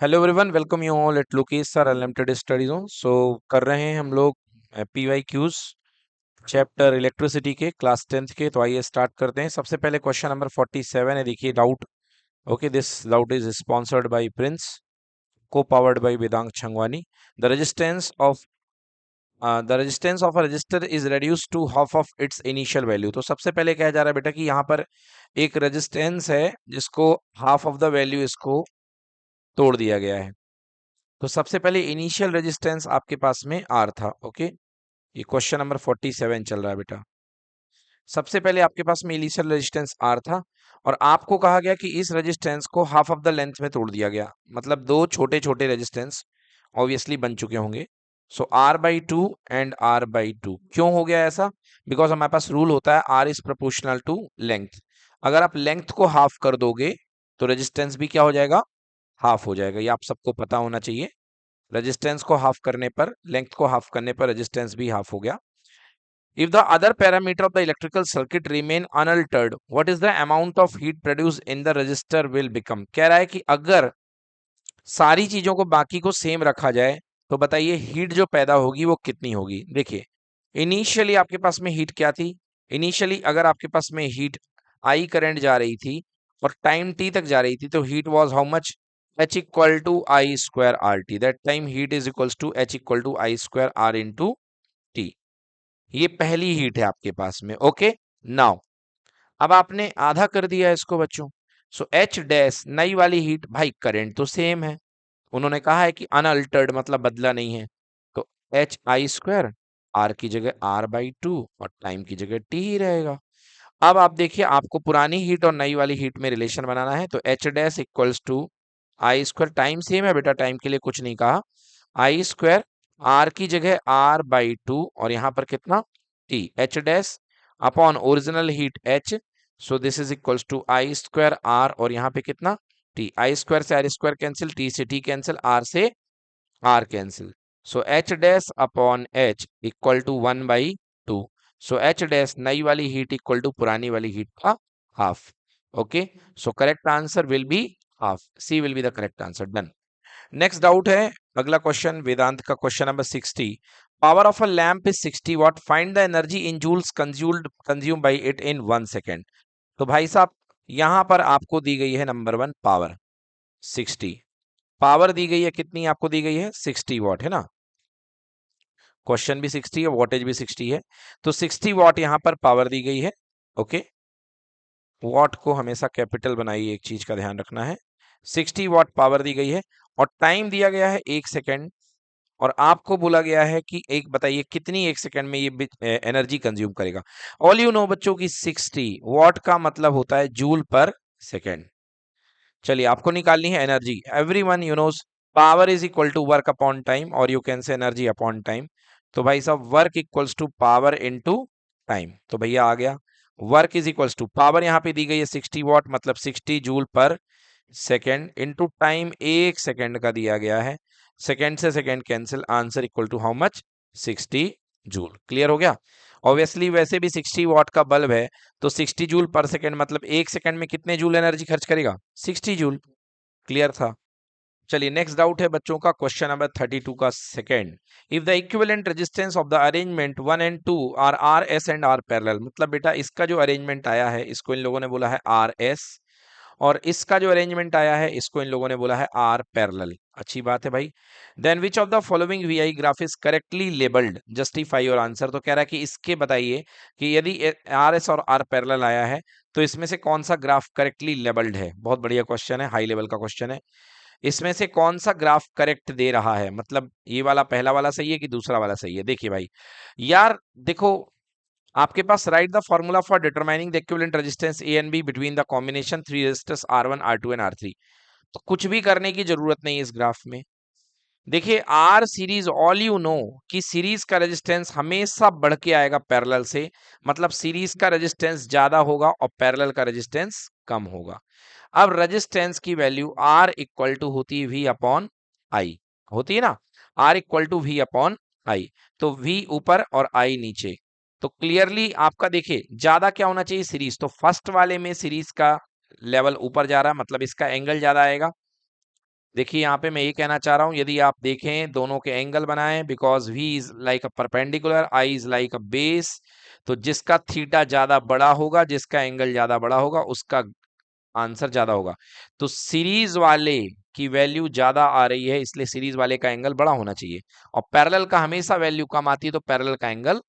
Hello everyone, welcome you all at Lokesh sir unlimited study zone. So कर रहे हैं हम लोग पीवाई क्यूज चैप्टर इलेक्ट्रिसिटी के क्लास 10th के। तो आइए स्टार्ट करते हैं। सबसे पहले क्वेश्चन नंबर 47 है। देखिए doubt. Okay, this doubt is sponsored by Prince, co powered by Vedang Changwani. The resistance of a resistor is reduced to half of its initial value. तो सबसे पहले कहा जा रहा है बेटा कि यहाँ पर एक रेजिस्टेंस है जिसको हाफ ऑफ द वैल्यू इसको तोड़ दिया गया है। तो सबसे पहले इनिशियल रेजिस्टेंस आपके पास में आर था। ओके, ये क्वेश्चन नंबर 47 चल रहा है बेटा। सबसे पहले आपके पास में इनिशियल रेजिस्टेंस आर था और आपको कहा गया कि इस रेजिस्टेंस को हाफ ऑफ द लेंथ में तोड़ दिया गया, मतलब दो छोटे छोटे रेजिस्टेंस ऑब्वियसली बन चुके होंगे। So R by two and R by two. क्यों हो गया ऐसा? बिकॉज हमारे पास रूल होता है R is proportional to length. अगर आप लेंथ को हाफ कर दोगे तो रेजिस्टेंस भी क्या हो जाएगा? हाफ हो जाएगा। ये आप सबको पता होना चाहिए। रेजिस्टेंस को हाफ करने पर, लेंथ को हाफ करने पर रेजिस्टेंस भी हाफ हो गया। If the other parameter of the electrical circuit remain unaltered, what is the amount of heat produce in the register will become. कह रहा है कि अगर सारी चीजों को बाकी को सेम रखा जाए तो बताइए हीट जो पैदा होगी वो कितनी होगी। देखिए इनिशियली आपके पास में हीट क्या थी? इनिशियली अगर आपके पास में हीट आई करंट जा रही थी और टाइम टी तक जा रही थी तो heat was how much? H equal to I square R T. That time heat is equals to H equal to I square R into T. ये पहली हीट है आपके पास में। ओके, नाउ अब आपने आधा कर दिया इसको बच्चों। सो एच डैश नई वाली हीट, भाई करंट तो सेम है, उन्होंने कहा है कि अनअल्टर्ड मतलब बदला नहीं है। तो एच आई स्क्वायर, आर की जगह आर बाई टू और टाइम की जगह टी ही रहेगा। अब आप देखिए आपको पुरानी हीट और नई वाली हीट में रिलेशन बनाना है। तो H dash equals to I square, time same है बेटा, टाइम के लिए कुछ नहीं कहा, आई स्क्वायर आर की जगह आर बाई टू और यहां पर कितना? T. H dash upon original heat H, so this is equals to I square R और यहाँ पे कितना? टी। आई स्क्वायर से आर स्क्वायर कैंसिल, टी से टी कैंसिल, आर से R cancel. So H dash upon H equal to 1/2। So H dash नई वाली heat equal to पुरानी वाली हीट का half. Okay, so correct answer will be half. C will be the correct answer. Done. Next doubt है, अगला question Vedant का, question number 60। Power of a lamp is 60 watt, find the energy in joules consume by it in 1 second. तो भाई साहब यहां पर आपको दी गई है नंबर वन पावर 60। पावर दी गई है कितनी? आपको दी गई है 60 वॉट, है ना। क्वेश्चन भी 60 है, वॉटेज भी 60 है। तो 60 वॉट यहां पर पावर दी गई है। ओके, वॉट को हमेशा कैपिटल बनाइए, एक चीज का ध्यान रखना है। 60 वॉट पावर दी गई है और टाइम दिया गया है 1 सेकेंड। और आपको बोला गया है कि एक बताइए कितनी 1 सेकेंड में ये एनर्जी कंज्यूम करेगा। ऑल यू नो बच्चों की 60 वॉट का मतलब होता है जूल पर सेकेंड। चलिए आपको निकालनी है energy. Every you knows power is equal to work upon time और you can say energy upon time. तो भाई साहब work equals to power into time. तो भैया आ गया work is equals to power, यहाँ पे दी गई है 60 वॉट मतलब 60 जूल पर सेकेंड इनटू टाइम 1 सेकेंड का दिया गया है। सेकेंड से second cancel, answer equal to how much? 60 joule. Clear हो गया। ऑब्वियसली वैसे भी 60 वॉट का बल्ब है तो 60 जूल पर सेकेंड मतलब 1 सेकेंड में कितने जूल एनर्जी खर्च करेगा? 60 जूल। क्लियर था। चलिए नेक्स्ट डाउट है बच्चों का, क्वेश्चन नंबर 32 का second. If the equivalent resistance of the arrangement 1 and 2 are R S and R parallel, मतलब बेटा इसका जो अरेंजमेंट आया है इसको इन लोगों ने बोला है आर एस और इसका जो अरेंजमेंट आया है इसको इन लोगों ने बोला है आर पैरेलल। अच्छी बात है भाई। Then which of the following VI graph is correctly labelled, justify your answer. तो कह रहा है कि इसके बताइए कि यदि आर एस और आर पैरेलल आया है तो इसमें से कौन सा ग्राफ करेक्टली लेबल्ड है। बहुत बढ़िया क्वेश्चन है, हाई लेवल का क्वेश्चन है। इसमें से कौन सा ग्राफ करेक्ट दे रहा है, मतलब ये वाला पहला वाला सही है कि दूसरा वाला सही है। देखिए भाई यार, देखो आपके पास write the formula for determining the equivalent resistance A and B between the combination 3 resistors R1 R2 and R3। तो कुछ भी करने की जरूरत नहीं है इस ग्राफ में। देखिए R series, all you no कि सीरीज का रेजिस्टेंस हमेशा बढ़ के आएगा पैरेलल से, मतलब सीरीज का रेजिस्टेंस ज्यादा होगा और पैरेलल का रेजिस्टेंस कम होगा। अब रेजिस्टेंस की वैल्यू आर इक्वल टू होती है वी अपॉन आई, होती है ना, R equal to V upon I. तो वी ऊपर और आई नीचे। तो क्लियरली आपका देखिए ज्यादा क्या होना चाहिए? सीरीज। तो फर्स्ट वाले में सीरीज का लेवल ऊपर जा रहा है मतलब इसका एंगल ज्यादा आएगा। देखिए यहाँ पे मैं ये कहना चाह रहा हूँ, यदि आप देखें दोनों के एंगल बनाएं, because V is like a perpendicular, I is like a base, तो जिसका थीटा ज्यादा बड़ा होगा, जिसका एंगल ज्यादा बड़ा होगा, उसका आंसर ज्यादा होगा। तो सीरीज वाले की वैल्यू ज्यादा आ रही है, इसलिए सीरीज वाले का एंगल बड़ा होना चाहिए, और पैरेलल का हमेशा वैल्यू कम आती है, तो पैरेलल का एंगल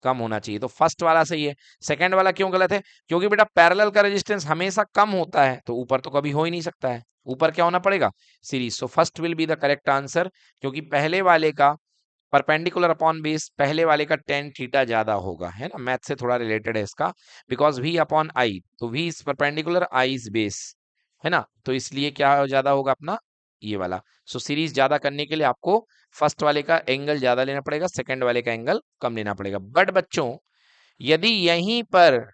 कम होना चाहिए। तो फर्स्ट वाला सही है। सेकंड वाला क्यों गलत है? क्योंकि बेटा पैरेलल का रेजिस्टेंस हमेशा कम होता है, तो ऊपर तो कभी हो ही नहीं सकता है, ऊपर क्या होना पड़ेगा? Series. So first will be the correct answer, क्योंकि पहले वाले का परपेंडिकुलर अपॉन बेस, पहले वाले का टेन थीटा ज्यादा होगा, है ना, मैथ से थोड़ा रिलेटेड है इसका, बिकॉज वी अपॉन आई, तो V is perpendicular, I is base, है ना, तो इसलिए क्या ज्यादा होगा अपना, ये वाला। सो सीरीज ज्यादा करने के लिए आपको फर्स्ट वाले का एंगल ज्यादा लेना पड़ेगा, सेकंड वाले का एंगल कम लेना पड़ेगा। बट बच्चों, यदि यहीं पर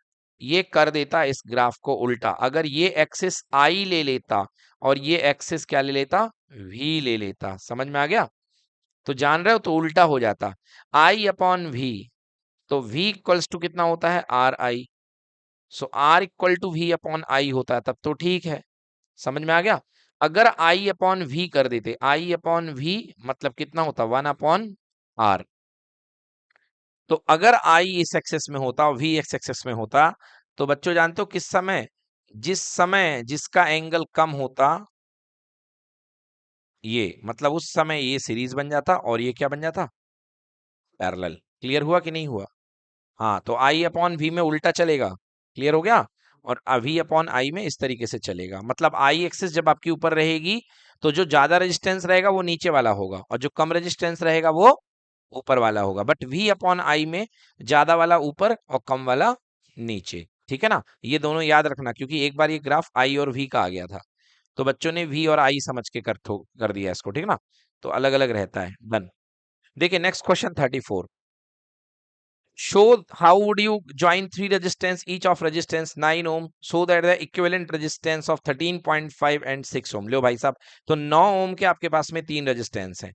ये कर देता इस ग्राफ को उल्टा, अगर ये एक्सिस आई ले लेता और ये एक्सिस क्या ले लेता, वी ले लेता, समझ में आ गया? तो जान रहे हो, तो उल्टा हो जाता, आई अपॉन वी, तो v इक्वल्स टू कितना होता है, R I, so r equal to V upon I होता है, तब तो ठीक है, समझ में आ गया? अगर i अपॉन वी कर देते, i अपॉन वी मतलब कितना होता, वन अपॉन आर, तो अगर i इस एक्सेस में होता और v इस एक्सेस में होता, तो बच्चों जानते हो किस समय, जिस समय जिसका एंगल कम होता, ये मतलब उस समय ये सीरीज बन जाता और ये क्या बन जाता, पैरेलल। क्लियर हुआ कि नहीं हुआ? हाँ, तो आई अपॉन वी में उल्टा चलेगा, क्लियर हो गया, और वी अपॉन आई में इस तरीके से चलेगा, मतलब आई एक्सिस जब आपकी ऊपर रहेगी, तो जो ज्यादा रेजिस्टेंस रहेगा वो नीचे वाला होगा, और जो कम रेजिस्टेंस रहेगा वो ऊपर वाला होगा, बट वी अपॉन आई में ज्यादा वाला ऊपर और कम वाला नीचे, ठीक है ना, ये दोनों याद रखना, क्योंकि एक बार ये ग्राफ आई और वी का आ गया था, तो बच्चों ने वी और आई समझ के कर दिया इसको, ठीक है ना, तो अलग अलग रहता है, डन। देखिए next question 34, show how would you join three resistance, each of resistance 9 ohm, so that the equivalent resistance of 13.5 and 6 ohm। लो भाई साहब, तो 9 ओम के आपके पास में तीन रेजिस्टेंस हैं,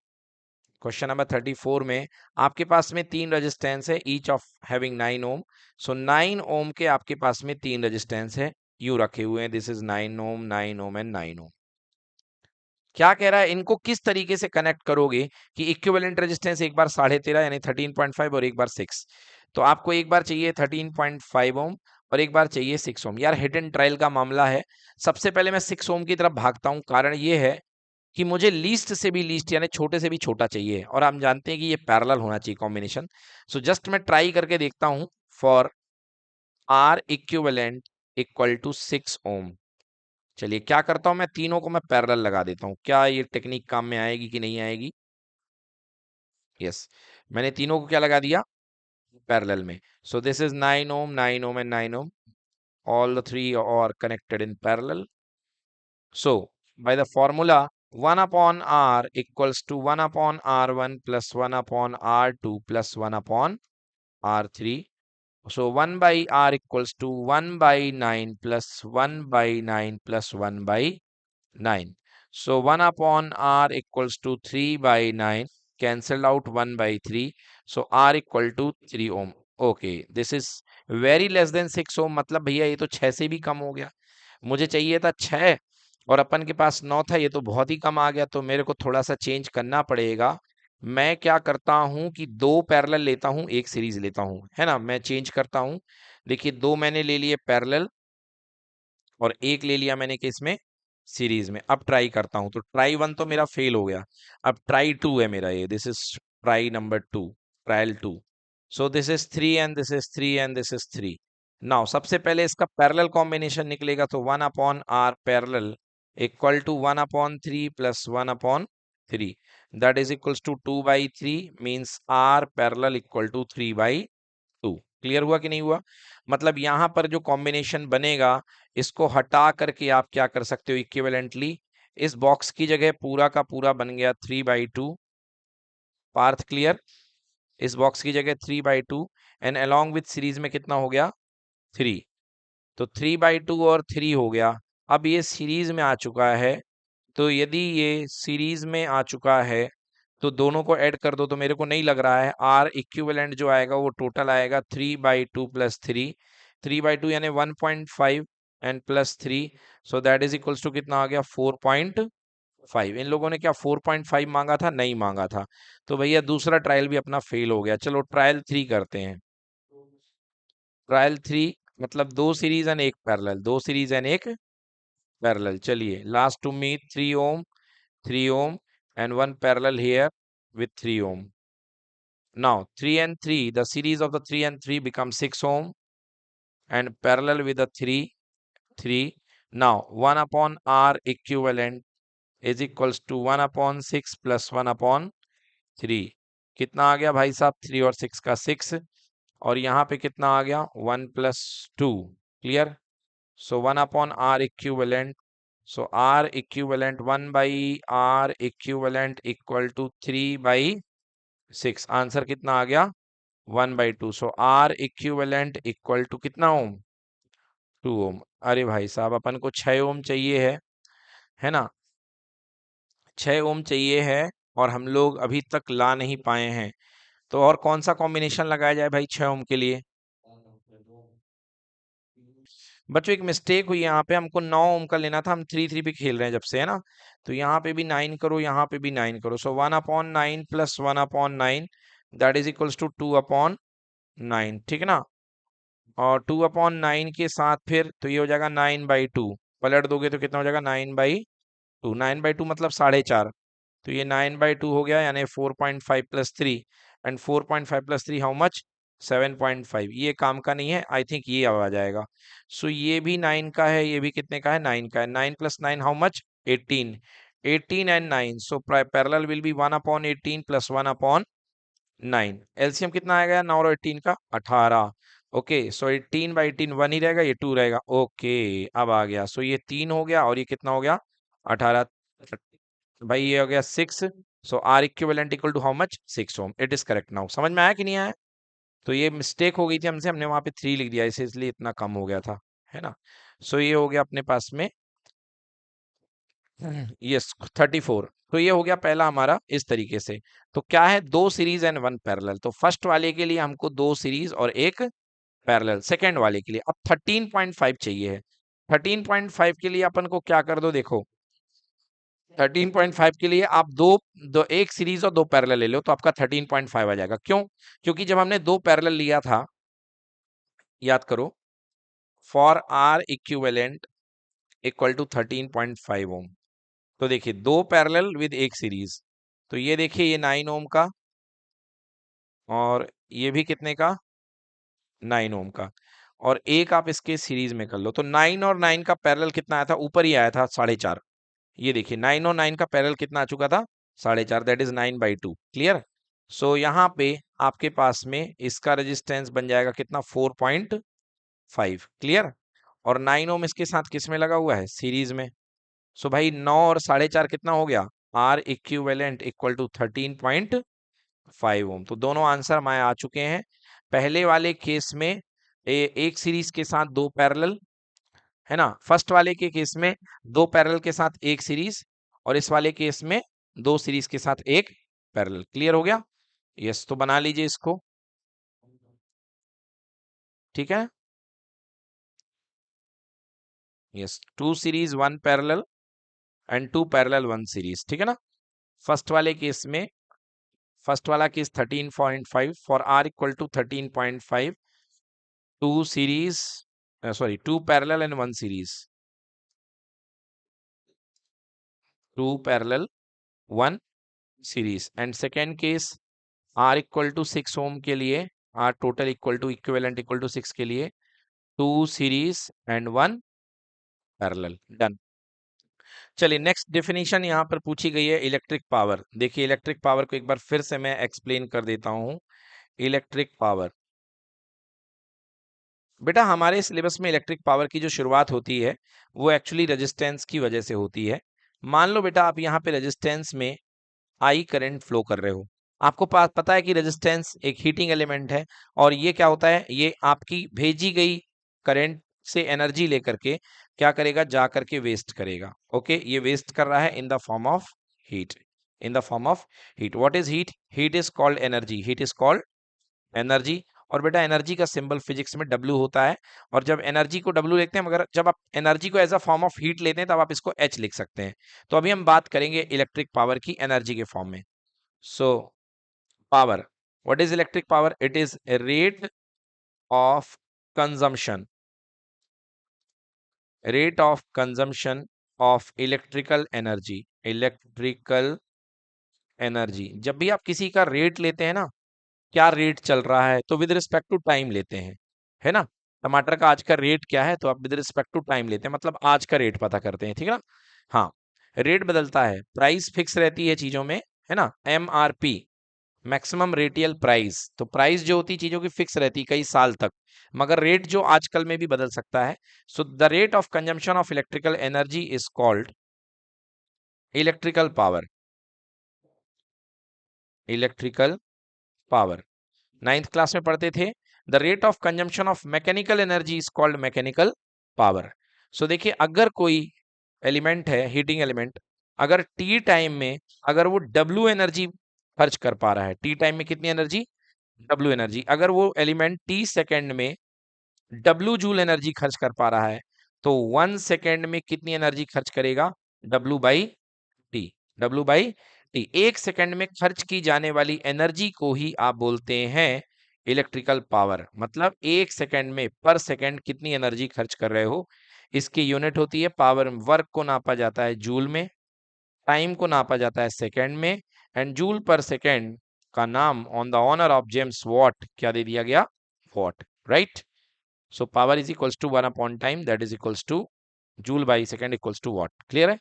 क्वेश्चन नंबर 34 में आपके पास में तीन रेजिस्टेंस है, ईच ऑफ हैविंग 9 ओम, सो 9 ओम के आपके पास में तीन रेजिस्टेंस है, यू रखे हुए हैं, this is 9 ohm, 9 ohm and 9 ohm. क्या कह रहा है, इनको किस तरीके से कनेक्ट करोगे कि इक्विवेलेंट रेजिस्टेंस एक बार 13.5 यानी 13.5 और एक बार 6, तो आपको एक बार चाहिए 13.5 ओम और एक बार चाहिए 6 ओम। यार हिट एंड ट्रायल का मामला है, सबसे पहले मैं 6 ओम की तरफ भागता हूं, कारण ये है कि मुझे लीस्ट से भी लीस्ट यानी छोटे से भी छोटा चाहिए, और हम जानते हैं कि ये पैरेलल होना चाहिए कॉम्बिनेशन। सो जस्ट मैं ट्राई करके देखता हूं for R equivalent equal to 6 ohm. चलिए क्या करता हूं, मैं तीनों को मैं पैरेलल लगा देता हूं, क्या ये टेक्निक काम में आएगी कि नहीं आएगी? यस, मैंने तीनों को क्या लगा दिया, पैरेलल में। So this is 9 ohm, 9 ohm and 9 ohm, all the three are connected in parallel. So by the formula 1 upon r equals to 1 upon r1 plus 1 upon r2 plus 1 upon r3. So 1 by r equals to 1 by 9 plus 1 by 9 plus 1 by 9. So 1 upon r equals to 3 by 9, cancelled out 1 by 3. So r equal to 3 ohm. Okay, this is very less than 6 ohm, मतलब भैया ये तो 6 से भी कम हो गया, मुझे चाहिए था 6 और अपन के पास 9 था, ये तो बहुत ही कम आ गया, तो मेरे को थोड़ा सा चेंज करना पड़ेगा। मैं क्या करता हूं कि दो पैरेलल लेता हूं, एक सीरीज लेता हूं, है ना, मैं चेंज करता हूं। देखिए दो मैंने ले लिए पैरेलल और एक ले लिया मैंने किस में, सीरीज में। अब ट्राई करता हूं, तो ट्राई वन तो मेरा फेल हो गया, अब ट्राई टू है मेरा, ये this is try number two, trial two. So this is 3 and this is 3 and this is 3। Now सबसे पहले इसका पैरेलल कॉम्बिनेशन निकलेगा, तो 1 upon R parallel equal to 1 upon 3 plus 1 upon 3, that is equals to 2 by 3, means R parallel equal to 3 by 2। Clear हुआ कि नहीं हुआ? मतलब यहां पर जो कॉम्बिनेशन बनेगा, इसको हटा करके आप क्या कर सकते हो, इक्विवेलेंटली इस बॉक्स की जगह पूरा का पूरा बन गया 3/2, पार्थ क्लियर, इस बॉक्स की जगह 3/2 एंड अलोंग विथ सीरीज में कितना हो गया, 3, तो 3/2 और 3 हो गया। अब ये सीरीज में आ चुका है, तो यदि ये सीरीज में आ चुका है तो दोनों को ऐड कर दो, तो मेरे को नहीं लग रहा है, आर इक्विवेलेंट जो आएगा वो टोटल आएगा 3/2 प्लस 3, 3/2 यानी 1.5 and plus 3, so that is equals to कितना आ गया, 4.5। 5। इन लोगों ने क्या 4.5 मांगा था? नहीं मांगा था। तो भैया दूसरा ट्रायल भी अपना फेल हो गया। चलो ट्रायल 3 करते हैं। ट्रायल 3 मतलब 2 सीरीज एंड एक पैरेलल, 2 सीरीज एंड एक पैरेलल। चलिए लास्ट टू मी 3 ohm, 3 ohm and one parallel here with 3 ohm. Now 3 and 3, the series of the 3 and 3 becomes 6 ohm and parallel with the 3, 3. Now 1 upon R equivalent is equals to 1 upon 6 plus 1 upon 3. कितना आ गया भाई साहब? 3 और 6 का 6, और यहाँ पे कितना आ गया? 1 plus 2. Clear? So 1 upon R equivalent. So R equivalent 1 by R equivalent equal to 3 by 6. Answer कितना आ गया? 1/2. सो R equivalent इक्वल टू कितना ओम? 2 ओम। अरे भाई साहब अपन को 6 ओम चाहिए है ना? 6 ओम चाहिए है और हम लोग अभी तक ला नहीं पाए हैं। तो और कौन सा कॉम्बिनेशन लगाया जाए भाई 6 ओम के लिए? बच्चों एक मिस्टेक हुई यहाँ पे, हमको 9 ओम का लेना था, हम 3 पे खेल रहे हैं जब से, है ना? तो यहाँ पे भी 9 करो, यहाँ पे भी 9 करो। So 1/9 plus 1/9 that is equals to 2/9, ठीक है ना? और 2/9 के साथ फिर तो ये हो जाएगा 9/2। पलट दोगे तो कितना हो जाएगा? 9/2। 9/2 मतलब 4.5। तो ये 9/2 हो गया, यानी 4.5 plus 3, and 4.5 plus 3 how much? 7.5। ये काम का नहीं है, आई थिंक ये अब आ जाएगा। सो ये भी 9 का है, ये भी कितने का है? 9 का है। 9 plus 9 how much? 18। 18 and 9, so parallel will be 1/18 plus 1/9। LCM कितना आएगा 9 और 18 का? 18। ओके, सो 18/18 1 ही रहेगा, ये 2 रहेगा। ओके, अब आ गया। सो ये 3 हो गया और ये कितना हो गया? 18। भाई ये हो गया 6। So R equivalent equal to how much? 6 ohm. It is correct now. समझ में आया कि नहीं आया? तो ये मिस्टेक हो गई थी हमसे, हमने वहां पे 3 लिख दिया इसे, इसलिए इतना कम हो गया था, है ना? सो ये हो गया अपने पास में यस 34। तो ये हो गया पहला हमारा इस तरीके से। तो क्या है? 2 सीरीज एंड 1 पैरेलल। तो फर्स्ट वाले के लिए हमको 2 सीरीज और एक पैरेलल। सेकंड वाले के लिए अब 13.5 चाहिए है। 13.5 के लिए अपन को क्या कर दो, देखो 13.5 के लिए आप एक सीरीज और 2 पैरेलल ले लो तो आपका 13.5 आ जाएगा। क्यों? क्योंकि जब हमने 2 पैरेलल लिया था, याद करो, for R equivalent equal to 13.5 ohm. तो देखिए 2 पैरेलल विद एक सीरीज, तो ये देखिए ये 9 ओम का, और ये भी कितने का? 9 ओम का, और एक आप इसके सीरीज में कर लो। तो 9 और 9 का पैरेलल कितना आया था? ऊपर ही आया था 4.5। ये देखिए 9 और 9 का पैरेलल कितना आ चुका था? 4.5, दैट इज 9/2। क्लियर? सो यहाँ पे आपके पास में इसका रेजिस्टेंस बन जाएगा कितना? 4.5। क्लियर? और 9 ओम इसके साथ किस में लगा हुआ है? सीरीज में। सो भाई 9 और 4.5 कितना हो गया? Are equivalent equal to 13.5 ohm. तो दोनों आंसर हमारे आ चुके हैं। पहले वाले केस में एक सीरीज के साथ 2 पैरेलल, है ना? फर्स्ट वाले के केस में 2 पैरेलल के साथ एक सीरीज, और इस वाले केस में 2 सीरीज के साथ एक पैरेलल। क्लियर हो गया? यस, तो बना लीजिए इसको। ठीक है? Yes, 2 series 1 parallel and 2 parallel 1 series, ठीक है ना? फर्स्ट वाले केस में, फर्स्ट वाला case 13.5 for R equal to 13.5, 2 series, sorry 2 parallel and 1 series, 2 parallel 1 series. And second case R equal to 6 ohm के लिए, R total equal to equivalent equal to 6 के लिए 2 सीरीज एंड 1 पैरेलल। डन। चलिए next definition यहाँ पर पूछी गई है, इलेक्ट्रिक पावर। देखिए इलेक्ट्रिक पावर को एक बार फिर से मैं एक्सप्लेन कर देता हूँ। इलेक्ट्रिक पावर, बेटा हमारे सिलेबस में इलेक्ट्रिक पावर की जो शुरुआत होती है वो एक्चुअली रेजिस्टेंस की वजह से होती है। मान लो बेटा आप यहाँ पे रेजिस्टेंस में आई करंट फ्लो कर रहे हो, आपको पता है कि रेजिस्टेंस एक हीटिंग एलिमेंट है, और ये क्या होता है? ये आपकी भेजी गई करंट से एनर्जी लेकर के क्या करेगा? जा करके वेस्ट करेगा। ओके, ये वेस्ट कर रहा है in the form of heat. In the form of heat. What is heat? Heat is called energy. Heat is called energy. और बेटा एनर्जी का सिंबल फिजिक्स में डब्ल्यू होता है, और जब एनर्जी को डब्ल्यू लिखते हैं, मगर जब आप एनर्जी को as a form of heat लेते हैं तब आप इसको एच लिख सकते हैं। तो अभी हम बात करेंगे इलेक्ट्रिक पावर की एनर्जी के फॉर्म में। So power, what is electric power? It is rate of consumption, rate of consumption of electrical energy, electrical energy. जब भी आप किसी का रेट लेते हैं ना, क्या रेट चल रहा है, तो विद रिस्पेक्ट टू टाइम लेते हैं, है ना। टमाटर का आज का रेट क्या है, तो आप विद रिस्पेक्ट टू टाइम लेते हैं, मतलब आज का रेट पता करते हैं, ठीक है ना। हाँ, रेट बदलता है, प्राइस फिक्स रहती है चीजों में, है ना। MRP, मैक्सिमम रेटियल प्राइस, तो प्राइस जो होती है चीजों की फिक्स रहती है कई साल तक, मगर रेट जो आजकल में भी बदल सकता है। So the rate of consumption of electrical energy is called electrical power, electrical power. Ninth class में पढ़ते थे, the rate of consumption of mechanical energy is called mechanical power. So देखिए, अगर कोई एलिमेंट है, हीटिंग एलिमेंट, अगर T time में अगर वो डब्ल्यू एनर्जी खर्च कर पा रहा है, टी टाइम में कितनी एनर्जी? W energy. अगर वो एलिमेंट टी सेकेंड में डब्ल्यू जूल एनर्जी खर्च कर पा रहा है, तो 1 सेकेंड में कितनी एनर्जी खर्च करेगा? W by T, W by T. 1 second में खर्च की जाने वाली एनर्जी को ही आप बोलते हैं इलेक्ट्रिकल पावर। मतलब 1 सेकेंड में पर सेकेंड कितनी एनर्जी खर्च कर रहे हो, इसकी यूनिट होती है पावर। वर्क को नापा जाता है जूल में, टाइम को नापा जाता है सेकेंड में, एंड जूल पर सेकेंड का नाम on the honour of James Watt क्या दे दिया गया? Watt, right. So power is equals to 1 upon time, that is equals to joule by second equals to watt. Clear है?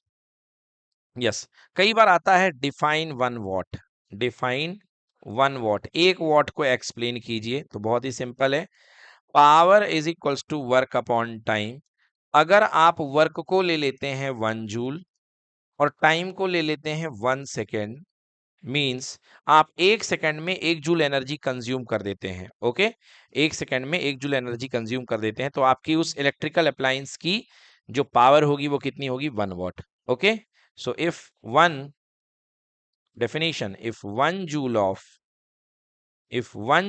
यस। कई बार आता है define 1 watt, define 1 watt, 1 watt को एक्सप्लेन कीजिए। तो बहुत ही सिंपल है, power is equals to work upon time. अगर आप वर्क को ले लेते हैं 1 जूल और टाइम को ले लेते हैं 1 सेकेंड, मींस आप 1 सेकेंड में 1 जूल एनर्जी कंज्यूम कर देते हैं। ओके, 1 सेकेंड में 1 जूल एनर्जी कंज्यूम कर देते हैं, तो आपकी उस इलेक्ट्रिकल अप्लायंस की जो पावर होगी वो कितनी होगी? 1 what. Okay, so if 1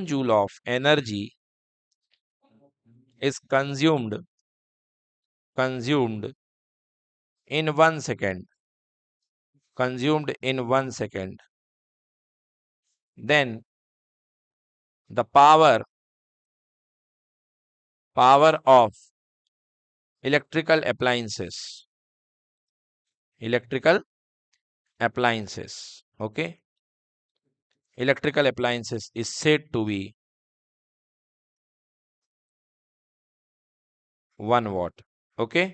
joule of energy is consumed in 1 second, then the power of electrical appliances, okay, electrical appliances is said to be 1 watt. Okay,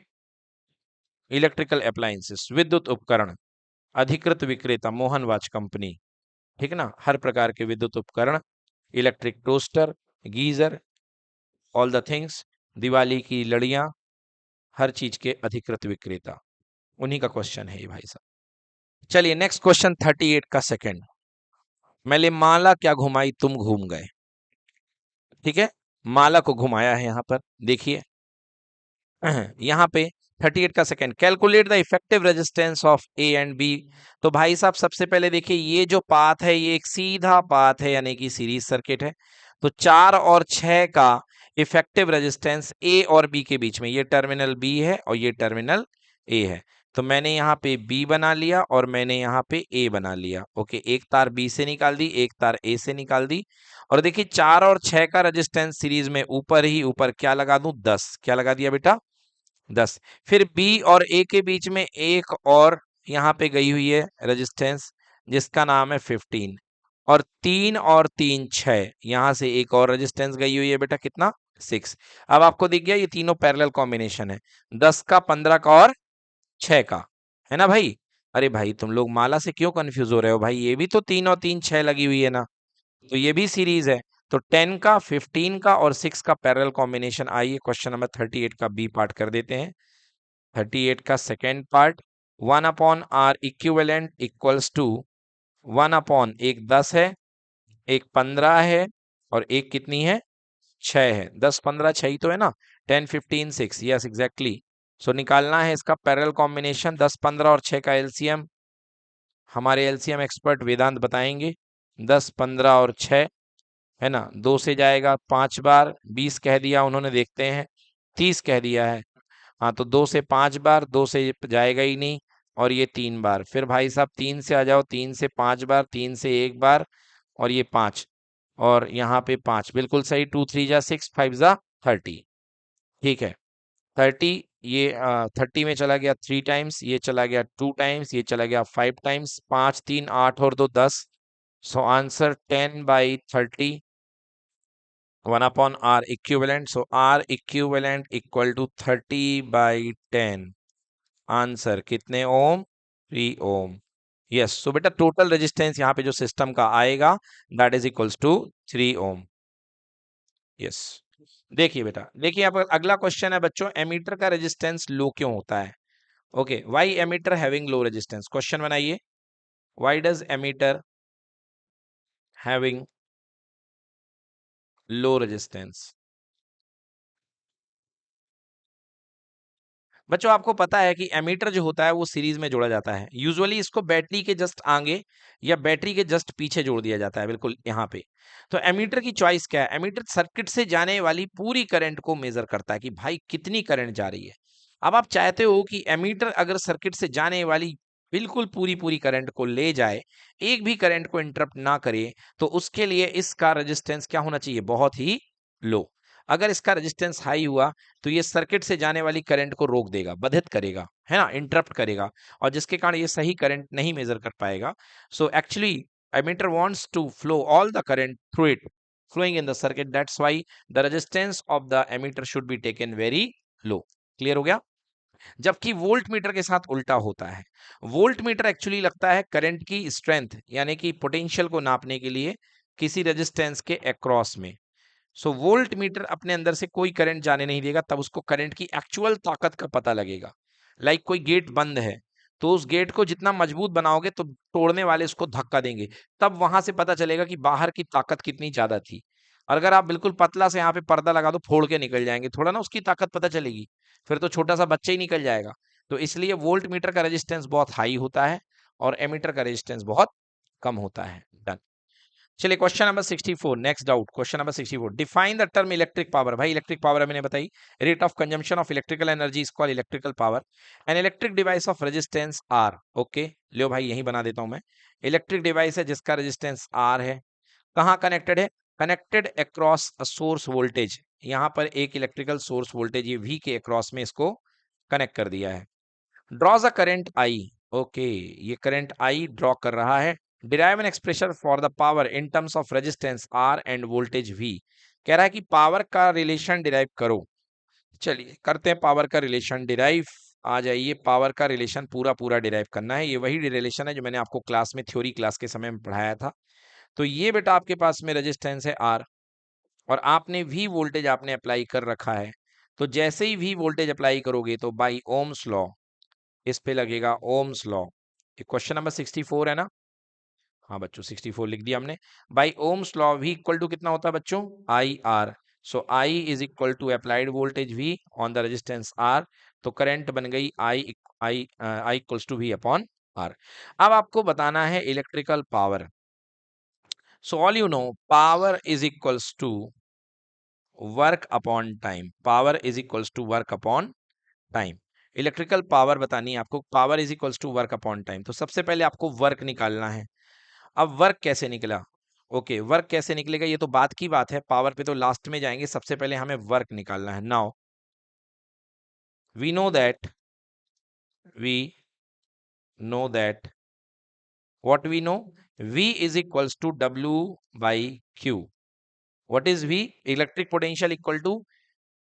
electrical appliances, विद्युत उपकरण, अधिकृत विक्रेता मोहन वाच कंपनी, ठीक है ना। हर प्रकार के विद्युत उपकरण, electric toaster, geyser, all the things, Diwali की लड़ियां, हर चीज के अधिकृत विक्रेता, उन्हीं का क्वेश्चन है ये भाई साहब। चलिए नेक्स्ट क्वेश्चन 38 का सेकंड। मैंने माला क्या घुमाई तुम घूम गए, ठीक है। माला को घुमाया है यहां पर, देखिए यहाँ पे 38 का second, calculate the effective resistance of A and B. तो भाई साहब सबसे पहले देखिए, ये जो पाथ है ये एक सीधा पाथ है, यानी कि सीरीज सर्किट है। तो 4 और 6 का इफेक्टिव रेजिस्टेंस ए और बी के बीच में, ये टर्मिनल बी है और ये टर्मिनल ए है। तो मैंने यहाँ पे बी बना लिया और मैंने यहाँ पे ए बना लिया। ओके, एक तार बी से निकाल दी, एक तार ए से निकाल दी। और देखिए 4 और 6 का रेजिस्टेंस सीरीज में ऊपर ही ऊपर क्या लगा दूं? 10। क्या लगा दिया बेटा? 10। फिर बी और ए के बीच में एक और यहाँ पे गई हुई है रेजिस्टेंस, जिसका नाम है 15। और 3 और 3 6, यहां से एक और रेजिस्टेंस गई हुई है बेटा, कितना? 6। अब आपको दिख गया ये तीनों पैरेलल कॉम्बिनेशन है, 10 का, 15 का और 6 का, है ना भाई। अरे भाई तुम लोग माला से क्यों कंफ्यूज हो रहे हो भाई, ये भी तो 3 और 3 6 लगी हुई है ना, तो ये भी सीरीज है। तो 10 का, 15 का और 6 का पैरेलल कॉम्बिनेशन। आइए क्वेश्चन नंबर 38 का बी पार्ट कर देते हैं। 38 का second part, 1 upon R equivalent equals to 1 upon, एक 10 है, एक 15 है और एक कितनी है? 6 है। 10 15 6 ही तो है ना, 10 15 6, यस एग्जैक्टली। सो निकालना है इसका पैरेलल कॉम्बिनेशन, 10 15 और 6 का एलसीएम, हमारे एलसीएम एक्सपर्ट वेदांत बताएंगे। 10 15 और 6, है ना। 2 से जाएगा 5 बार, 20 कह दिया उन्होंने, देखते हैं 30 कह दिया है। हाँ तो 2 से 5 बार, 2 से जाएगा ही नहीं, और ये 3 बार। फिर भाई साहब 3 से आ जाओ, 3 से 5 बार, 3 से 1 बार, और ये 5, और यहाँ पे 5, बिल्कुल सही। 2 3 जा 6, 5 जा 30। ठीक है, 30, ये 30 में चला गया 3 टाइम्स, ये चला गया 2 टाइम्स, ये चला गया 5 टाइम्स, 5 3 8 और 2 10। So answer 10/30, 1/r equivalent. So r equivalent equal to 30/10. Answer कितने ओम? 3 ओम। यस, सो बेटा टोटल रेजिस्टेंस यहाँ पे जो सिस्टम का आएगा that is equals to 3 ohm. Yes, देखिए बेटा, देखिए यहाँ पर अगला क्वेश्चन है बच्चों, एमीटर का रेजिस्टेंस लो क्यों होता है? Okay, why ammeter having low resistance? Question बनाइए, why does ammeter having low resistance? बच्चों आपको पता है कि एमीटर जो होता है वो सीरीज में जोड़ा जाता है। यूजुअली इसको बैटरी के जस्ट आगे या बैटरी के जस्ट पीछे जोड़ दिया जाता है, बिल्कुल यहाँ पे। तो एमीटर की चॉइस क्या है? एमीटर सर्किट से जाने वाली पूरी करंट को मेजर करता है कि भाई कितनी करंट जा रही है। अब आप चाहते हो कि एमीटर अगर सर्किट से जाने वाली बिल्कुल पूरी पूरी करंट को ले जाए, एक भी करंट को इंटरप्ट ना करे, तो उसके लिए इसका रेजिस्टेंस क्या होना चाहिए? बहुत ही लो। अगर इसका रेजिस्टेंस हाई हुआ तो ये सर्किट से जाने वाली करंट को रोक देगा, बाधित करेगा, है ना, इंटरप्ट करेगा, और जिसके कारण ये सही करंट नहीं मेजर कर पाएगा। So actually emitter wants to flow all the current through it flowing in the circuit, that's why the resistance of the emitter should be taken very low. Clear हो गया? जबकि वोल्ट मीटर के साथ उल्टा होता है। वोल्ट मीटर एक्चुअली लगता है करंट की स्ट्रेंथ यानी कि पोटेंशियल को नापने के लिए किसी रेजिस्टेंस के अक्रॉस में। सो वोल्ट मीटर अपने अंदर से कोई करंट जाने नहीं देगा, तब उसको करंट की एक्चुअल ताकत का पता लगेगा। लाइक कोई गेट बंद है, तो उस गेट को जितना मजबूत बनाओगे तो तोड़ने वाले उसको धक्का देंगे, तब वहां से पता चलेगा कि बाहर की ताकत कितनी ज्यादा थी। और अगर आप बिल्कुल पतला से यहाँ पे पर्दा लगा दो, फोड़ के निकल जाएंगे, थोड़ा ना उसकी ताकत पता चलेगी, फिर तो छोटा सा बच्चा ही निकल जाएगा। तो इसलिए वोल्ट मीटर का रेजिस्टेंस बहुत हाई होता है और एमीटर का रेजिस्टेंस बहुत कम होता है। डन। चलिए question number 64, next doubt, question number 64, define the term electric power. भाई इलेक्ट्रिक पावर मैंने बताई, rate of consumption of electrical energy is called electrical power. An electric device of resistance R. Okay, लो भाई यही बना देता हूं मैं। इलेक्ट्रिक डिवाइस है जिसका रेजिस्टेंस आर है, कहाँ कनेक्टेड है? Connected across a source voltage. यहाँ पर एक इलेक्ट्रिकल सोर्स वोल्टेज ये वी के अक्रॉस में इसको कनेक्ट कर दिया है। Draws a current I. Okay, ये करंट आई ड्रॉ कर रहा है। Derive an expression for the power in terms of resistance are end voltage V. कह रहा है कि पावर का रिलेशन डिराइव करो। चलिए करते हैं पावर का रिलेशन डिराइव। आ जाइए, पावर का रिलेशन पूरा पूरा डिराइव करना है। ये वही रिलेशन है जो मैंने आपको क्लास में, थ्योरी क्लास के समय में पढ़ाया था। तो ये बेटा आपके पास में रेजिस्टेंस है आर, और आपने वी वोल्टेज आपने अप्लाई कर रखा है। तो जैसे ही वी वोल्टेज अप्लाई करोगे तो बाई ओम्स लॉ इस पे लगेगा ओम्स लॉ। क्वेश्चन नंबर 64 है ना? हाँ बच्चों 64 लिख दिया हमने। By ohms law V equal to कितना होता है बच्चों? I R. So I is equal to applied voltage V on the resistance R. तो करंट बन गई I I I equals to V upon R. अब आपको बताना है electrical power. So all you know, power is equals to work upon time. Power is equals to work upon time. Electrical power बतानी है आपको, power is equals to work upon time. तो सबसे पहले आपको वर्क निकालना है। अब वर्क कैसे निकला? ओके, वर्क कैसे निकलेगा ये तो बात की बात है, पावर पे तो लास्ट में जाएंगे, सबसे पहले हमें वर्क निकालना है। Now we know that, we know that, what we know, V is equals to W by Q। What is V? Electric potential equal to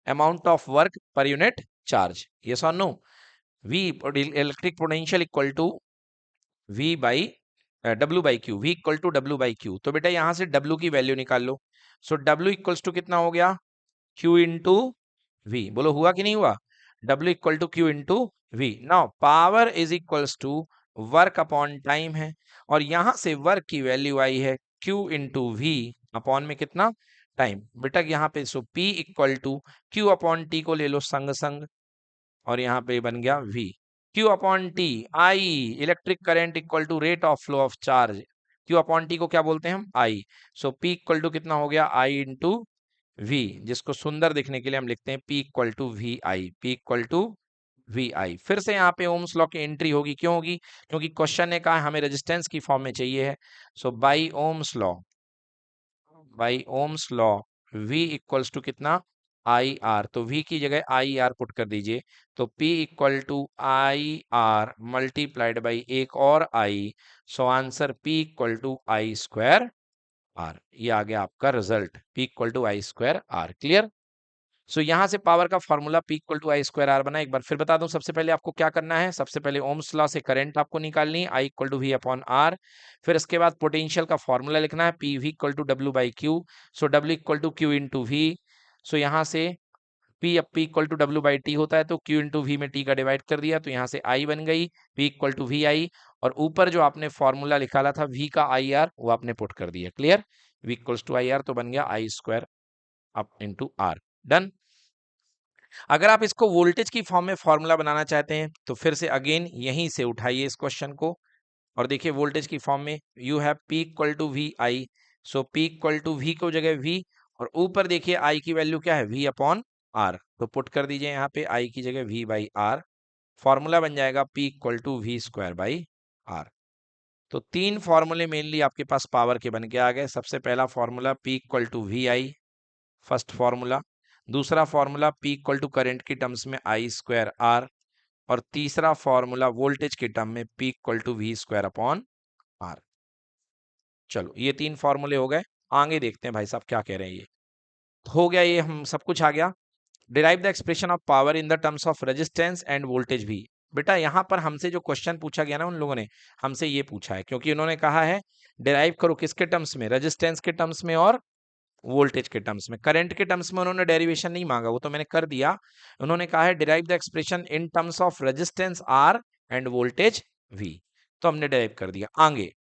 amount of work per unit charge. Yes और no? V electric potential equal to V by W by Q, V equal to W by Q. तो बेटा यहां से W की value निकाल लो। So W equals to कितना हो गया? Q into V। बोलो हुआ कि नहीं हुआ? W equal to Q into V। Now power is equals to work upon time है, और यहां से वर्क की वैल्यू आई है Q इंटू V अपॉन में कितना? टाइम। बेटा यहाँ पे so P equal to Q upon T को ले लो संग संग, और यहाँ पे बन गया V। Q upon T, I electric current equal to rate of flow of charge. Q upon T को क्या बोलते हैं हम? I. So P equal to कितना हो गया? I इंटू वी, जिसको सुंदर दिखने के लिए हम लिखते हैं P equal to V I. P equal to V I. फिर से यहाँ पे ओम्स लॉ की एंट्री होगी। क्यों होगी? क्योंकि क्वेश्चन ने कहा हमें रेजिस्टेंस की फॉर्म में चाहिए है। So by ohms law V equals to कितना? I R. तो V की जगह आई आर पुट कर दीजिए। तो P equal to I R multiplied by एक और I. So answer P equal to I square R. ये आ गया आपका result, P equal to I square R. Clear? So यहां से पावर का formula P equal to I square R बना। एक बार फिर बता दूं, सबसे पहले आपको क्या करना है? सबसे पहले ओम्स लॉ से करंट आपको निकालनी है, I equal to V upon R. फिर इसके बाद पोटेंशियल का फॉर्मूला लिखना है, P V equal to W by Q. So W equal to Q into V. So यहाँ से P equal to W by T होता है, तो Q इंटू वी में T का डिवाइड कर दिया, तो यहाँ से I बन गई P equal to V I. और ऊपर जो आपने फॉर्मूला निकाला था V का आई आर, वो आपने पुट कर दिया। Clear? V equals to I R, तो बन गया I square up into R. Done. अगर आप इसको वोल्टेज की फॉर्म में फॉर्मूला बनाना चाहते हैं, तो फिर से अगेन यहीं से उठाइए इस क्वेश्चन को और देखिए वोल्टेज की फॉर्म में you have P equal to V I. So P equal to V को जगह V, और ऊपर देखिए I की वैल्यू क्या है? V upon R. तो पुट कर दीजिए यहाँ पे I की जगह V बाई आर। फॉर्मूला बन जाएगा P equal to V square by R. तो तीन फॉर्मूले मेनली आपके पास पावर के बन के आ गए। सबसे पहला formula P equal to V I, first formula. दूसरा formula P equal to current की टर्म्स में आई स्क्वायर आर। और तीसरा फॉर्मूला वोल्टेज के टर्म में P equal to V square upon R. चलो ये तीन फॉर्मूले हो गए। आगे देखते हैं भाई साहब क्या कह रहे हैं। ये हो गया, ये हम सब कुछ आ गया। Derive the expression of power in the terms of resistance end voltage भी। बेटा यहाँ पर हमसे जो क्वेश्चन पूछा गया ना, उन लोगों ने हमसे ये पूछा है, क्योंकि उन्होंने कहा है डिराइव करो किसके टर्म्स में? रेजिस्टेंस के टर्म्स में और वोल्टेज के टर्म्स में। करंट के टर्म्स में उन्होंने डेरिवेशन नहीं मांगा, वो तो मैंने कर दिया। उन्होंने कहा है derive the expression in terms of resistance are end voltage V, तो हमने डेराइव कर दिया। आगे,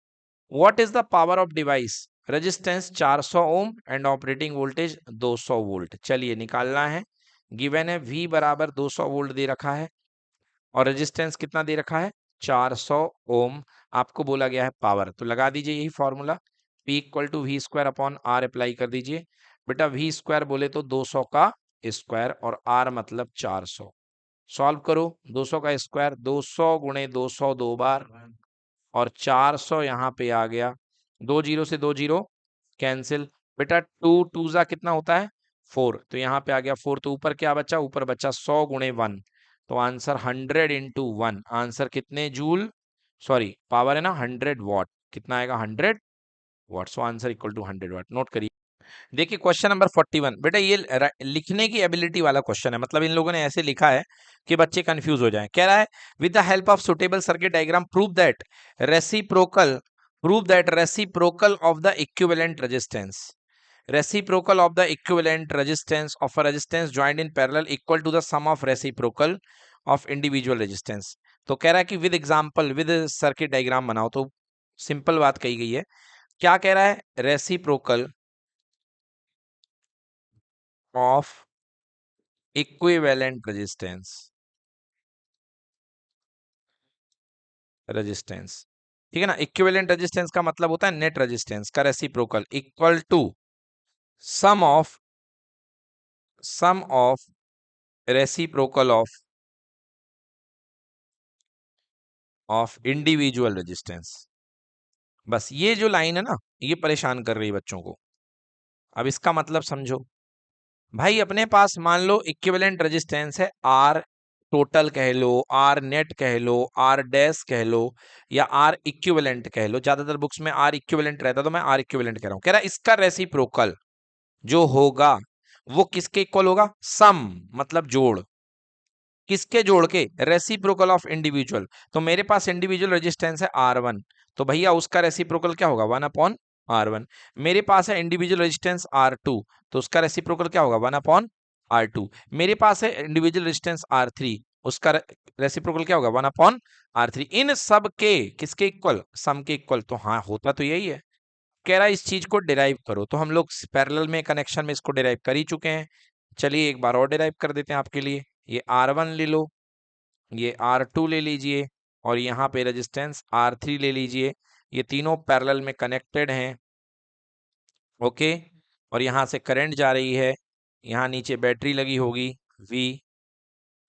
what is the power of device? Resistance 400 ohm and operating voltage 200 volt. चलिए निकालना है। गिवन है V बराबर 200 वोल्ट दे रखा है और रेजिस्टेंस कितना दे रखा है? 400 ओम। आपको बोला गया है पावर, तो लगा दीजिए यही formula, P equal to V square upon R apply कर दीजिए। बेटा V स्क्वायर बोले तो 200 का स्क्वायर और R मतलब 400। सॉल्व करो। 200 का स्क्वायर 200 गुणे 200 दो बार, और 400 यहाँ पे आ गया। 2 जीरो से 2 जीरो कैंसिल। बेटा 2 टू जा कितना होता है? 4। तो यहाँ पे आ गया 4, तो ऊपर क्या बचा? ऊपर बचा 100 गुणे 1। तो आंसर 100 इंटू 1। आंसर कितने जूल? सॉरी पावर है ना 100 वॉट। कितना आएगा? 100 watt. So answer equal to 100 watt. Note करिए। देखिए क्वेश्चन नंबर 41। बेटा ये लिखने की एबिलिटी वाला क्वेश्चन है, मतलब इन लोगों ने ऐसे लिखा है कि बच्चे कंफ्यूज हो जाएं। कह रहा है with the help of suitable circuit diagram prove that reciprocal of the equivalent resistance, reciprocal of the equivalent resistance of a resistance joined in parallel equal to the sum of reciprocal of individual resistance. तो कह रहा है कि with example, with circuit diagram बनाओ। तो simple बात कही गई है। क्या कह रहा है? रेसिप्रोकल ऑफ इक्विवेलेंट रेजिस्टेंस, ठीक है ना। इक्विवेलेंट रेजिस्टेंस का मतलब होता है नेट रेजिस्टेंस का reciprocal equal to sum of reciprocal of individual resistance. बस ये जो लाइन है ना, ये परेशान कर रही है बच्चों को। अब इसका मतलब समझो भाई। अपने पास मान लो इक्विवेलेंट रेजिस्टेंस है आर टोटल कह लो, आर नेट कह लो, आर डैश कह लो, या आर इक्विवेलेंट कह लो। ज्यादातर बुक्स में आर इक्विवेलेंट रहता है, तो मैं आर इक्विवेलेंट कह रहा हूं। कह रहा है इसका रेसिप्रोकल जो होगा वो किसके इक्वल होगा? सम मतलब जोड़। किसके जोड़ के? Reciprocal of individual. तो मेरे पास इंडिविजुअल रेजिस्टेंस है R1, तो भैया उसका रेसिप्रोकल क्या होगा? 1 अपॉन R1। मेरे पास है इंडिविजुअल रेजिस्टेंस R2, तो उसका रेसिप्रोकल क्या होगा? 1 अपॉन R2। मेरे पास है इंडिविजुअल रेजिस्टेंस R3, उसका रेसिप्रोकल क्या होगा? 1 अपॉन R3। इन सब के किसके इक्वल? सम के इक्वल। तो हाँ, होता तो यही है। कह रहा है इस चीज को डिराइव करो, तो हम लोग पैरेलल में कनेक्शन में इसको डिराइव कर ही चुके हैं। चलिए एक बार और डिराइव कर देते हैं आपके लिए। ये R1 ले लो, ये R2 ले लीजिए, और यहाँ पे रेजिस्टेंस R3 ले लीजिए। ये तीनों पैरेलल में कनेक्टेड हैं। ओके, और यहाँ से करंट जा रही है, यहाँ नीचे बैटरी लगी होगी V।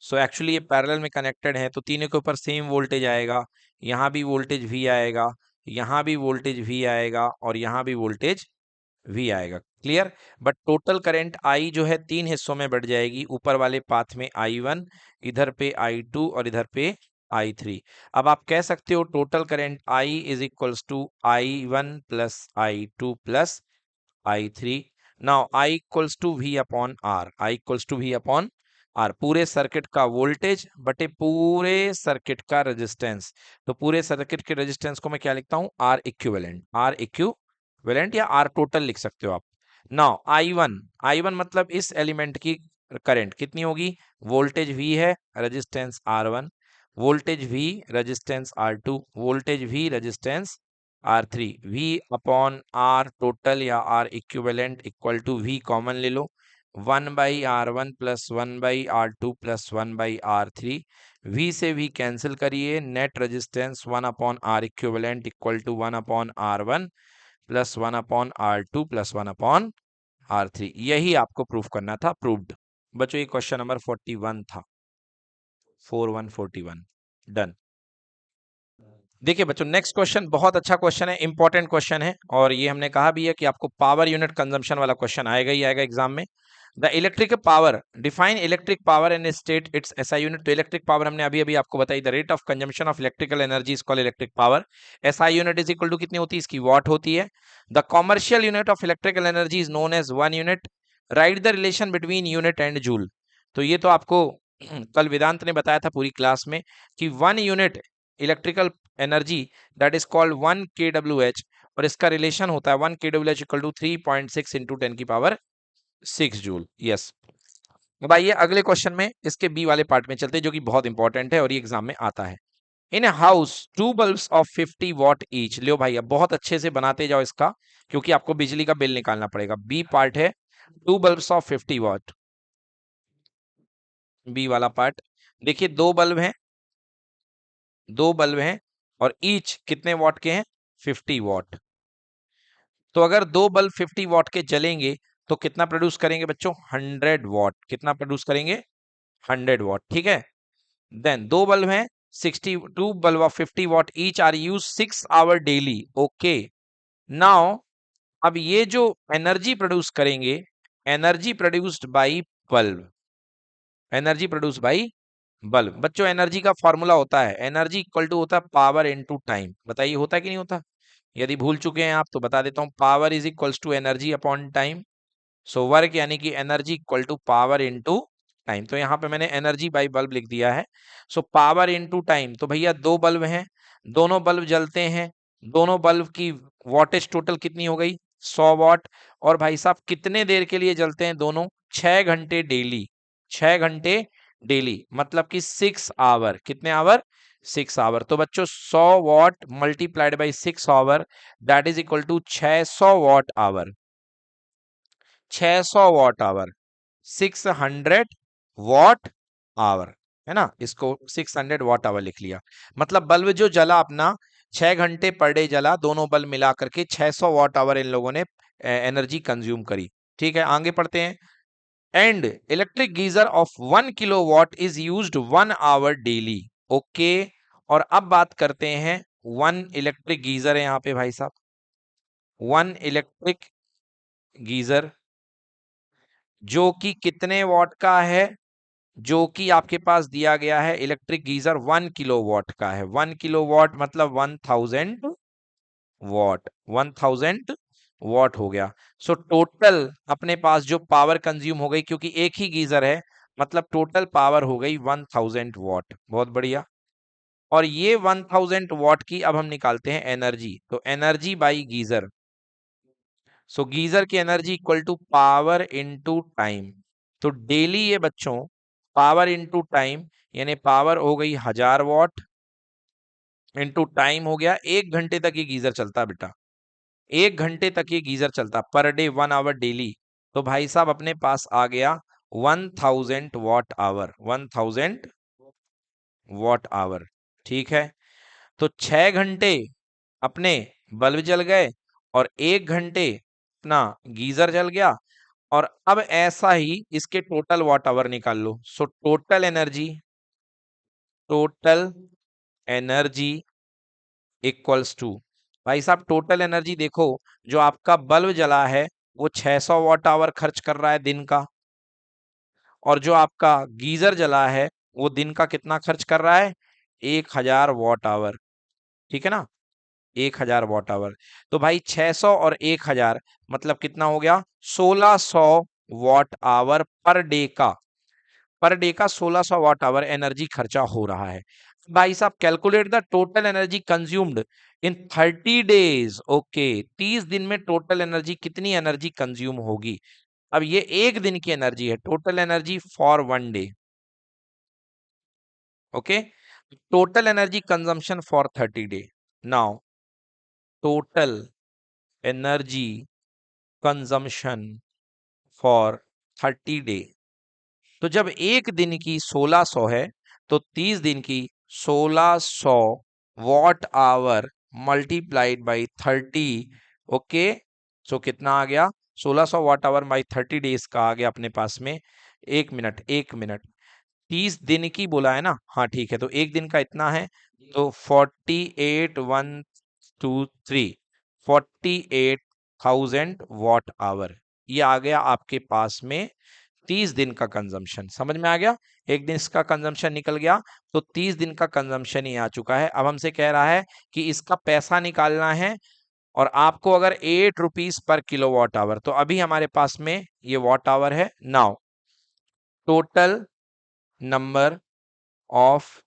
सो एक्चुअली ये पैरेलल में कनेक्टेड है, तो तीनों के ऊपर सेम वोल्टेज आएगा। यहाँ भी वोल्टेज V आएगा, यहाँ भी वोल्टेज V आएगा, और यहाँ भी वोल्टेज V आएगा। Clear? But total current I जो है तीन हिस्सों में बढ़ जाएगी। ऊपर वाले पाथ में I1, इधर पे I2 और इधर पे I3। अब आप कह सकते हो total current I is equals to I1 plus I2 plus I3। Now I equals to V upon R, I equals to V upon R, पूरे सर्किट का वोल्टेज बटे पूरे सर्किट का रेजिस्टेंस। तो पूरे सर्किट के रेजिस्टेंस को मैं क्या लिखता हूं? R इक्विवेलेंट, R इक्विवेलेंट या R टोटल लिख सकते हो आप। नाउ I1 मतलब इस एलिमेंट की करंट कितनी होगी? वोल्टेज V है, resistance R1, voltage V, resistance R2, voltage V, resistance R3। V upon R total या R equivalent equal to V common ले लो, 1/R1 plus 1/R2 plus 1/R3। V से V कैंसिल करिए, net resistance 1 upon R equivalent equal to 1 upon R1 plus 1 upon R2 plus 1 upon R3। यही आपको proof करना था, proved. बच्चों ये क्वेश्चन नंबर 41 था, 4141 डन। देखिए बच्चों नेक्स्ट क्वेश्चन बहुत अच्छा क्वेश्चन है, इंपॉर्टेंट क्वेश्चन है, और ये हमने कहा भी है कि आपको पावर यूनिट कंजम्पशन वाला क्वेश्चन आएगा ही आएगा एग्जाम में। The electric power, define electric power and state its SI unit. तो इलेक्ट्रिक पावर हमने अभी अभी आपको बताई, the rate of consumption of electrical energy is called electric power. SI unit is equal to कितनी होती है? इसकी वॉट होती है। The commercial unit of electrical energy is known as 1 unit. Right the relation between unit and joule. तो ये तो आपको कल वेदांत ने बताया था पूरी क्लास में कि 1 unit electrical energy that is called 1 kWh, और इसका रिलेशन होता है 1 kWh इक्वल टू 3.6 इंटू 10 की पावर 6 जूल। यस, अब आइए अगले क्वेश्चन में इसके बी वाले पार्ट में चलते हैं, जो कि बहुत इंपॉर्टेंट है और ये एग्जाम में आता है। In a house 2 bulbs of 50 watt each. लो भाई अब बहुत अच्छे से बनाते जाओ इसका, क्योंकि आपको बिजली का बिल निकालना पड़ेगा। बी पार्ट है 2 बल्ब्स ऑफ 50 वॉट, बी वाला पार्ट। देखिए दो बल्ब हैं और ईच कितने वॉट के हैं? 50 वॉट। तो अगर दो बल्ब 50 वॉट के जलेंगे तो कितना प्रोड्यूस करेंगे बच्चों? 100 वॉट। कितना प्रोड्यूस करेंगे? 100 वॉट। ठीक है, देन दो बल्ब हैं 62 bulb of 50 watt each are use 6 hour daily. Okay, now अब ये जो एनर्जी प्रोड्यूस करेंगे, energy produced by bulb, energy produce by bulb. बच्चों एनर्जी का फॉर्मूला होता है, एनर्जी इक्वल टू होता है पावर इनटू टाइम। बताइए होता है कि नहीं होता? यदि भूल चुके हैं आप तो बता देता हूं, power is equals to energy upon time. So work यानी कि energy equal to power into time. तो यहाँ पे मैंने एनर्जी बाई बल्ब लिख दिया है। सो पावर इनटू टाइम, तो भैया दो बल्ब हैं, दोनों बल्ब जलते हैं, दोनों बल्ब की वॉटेज टोटल कितनी हो गई? 100 वॉट। और भाई साहब कितने देर के लिए जलते हैं दोनों? 6 घंटे डेली, 6 घंटे डेली, मतलब कि 6 आवर। कितने आवर? 6 आवर। तो बच्चों 100 watt multiplied by 6 hour that is equal to 600 watt hour. 600 watt hour, 600 watt hour, है ना? इसको 600 वॉट आवर लिख लिया। मतलब बल्ब जो जला अपना 6 घंटे पर डे जला, दोनों बल्ब मिला करके 600 वॉट आवर इन लोगों ने एनर्जी कंज्यूम करी। ठीक है, आगे पढ़ते हैं। And electric geyser of 1 kilowatt is used 1 hour daily. Okay, और अब बात करते हैं 1 इलेक्ट्रिक गीजर है यहाँ पे भाई साहब, 1 इलेक्ट्रिक गीजर जो कि कितने वॉट का है? जो कि आपके पास दिया गया है इलेक्ट्रिक गीजर 1 किलोवाट का है। 1 किलोवाट मतलब 1000 वॉट, 1000 वॉट हो गया। सो टोटल अपने पास जो पावर कंज्यूम हो गई, क्योंकि एक ही गीजर है, मतलब टोटल पावर हो गई 1000 वॉट। बहुत बढ़िया। और ये 1000 वॉट की अब हम निकालते हैं एनर्जी, तो energy by geyser. So geyser की energy equal to power into time. तो डेली ये बच्चों पावर इनटू टाइम, यानी पावर हो गई 1000 वॉट इनटू टाइम हो गया 1 घंटे तक ये गीजर चलता बेटा, 1 घंटे तक ये गीजर चलता पर डे, 1 आवर डेली। तो भाई साहब अपने पास आ गया 1000 वॉट आवर, 1000 वॉट आवर। ठीक है, तो 6 घंटे अपने बल्ब जल गए और 1 घंटे अपना गीजर जल गया, और अब ऐसा ही इसके टोटल वॉट आवर निकाल लो। So total energy equals to, भाई साहब टोटल एनर्जी देखो, जो आपका बल्ब जला है वो 600 वॉट आवर खर्च कर रहा है दिन का, और जो आपका गीजर जला है वो दिन का कितना खर्च कर रहा है, 1000 वॉट आवर। ठीक है ना, 1000 वॉट आवर। तो भाई 600 और 1000 मतलब कितना हो गया, 1600 वॉट आवर पर डे का 1600 वॉट आवर एनर्जी खर्चा हो रहा है। भाई साहब calculate the total energy consumed in 30 days. Okay, 30 दिन में टोटल एनर्जी, कितनी एनर्जी कंज्यूम होगी। अब ये एक दिन की एनर्जी है, total energy for 1 day. Okay, total energy consumption for 30 day. Now total energy consumption for 30 day, तो जब एक दिन की 1600 है तो 30 दिन की 1600 watt hour multiplied by 30। Okay, so कितना आ गया, 1600 वॉट आवर बाई 30 डेज का आ गया अपने पास में। एक मिनट 30 दिन की बोला है ना, हाँ ठीक है, तो एक दिन का इतना है, तो 48 ये आ गया आपके पास में 30 दिन का कंजम्पशन। समझ में आ गया, एक दिन इसका कंजम्पशन निकल गया, तो 30 दिन का कंजम्पशन ही आ चुका है। अब हमसे कह रहा है कि इसका पैसा निकालना है, और आपको अगर 8 rupees per kilo watt hour, तो अभी हमारे पास में ये वॉट आवर है। Now total number of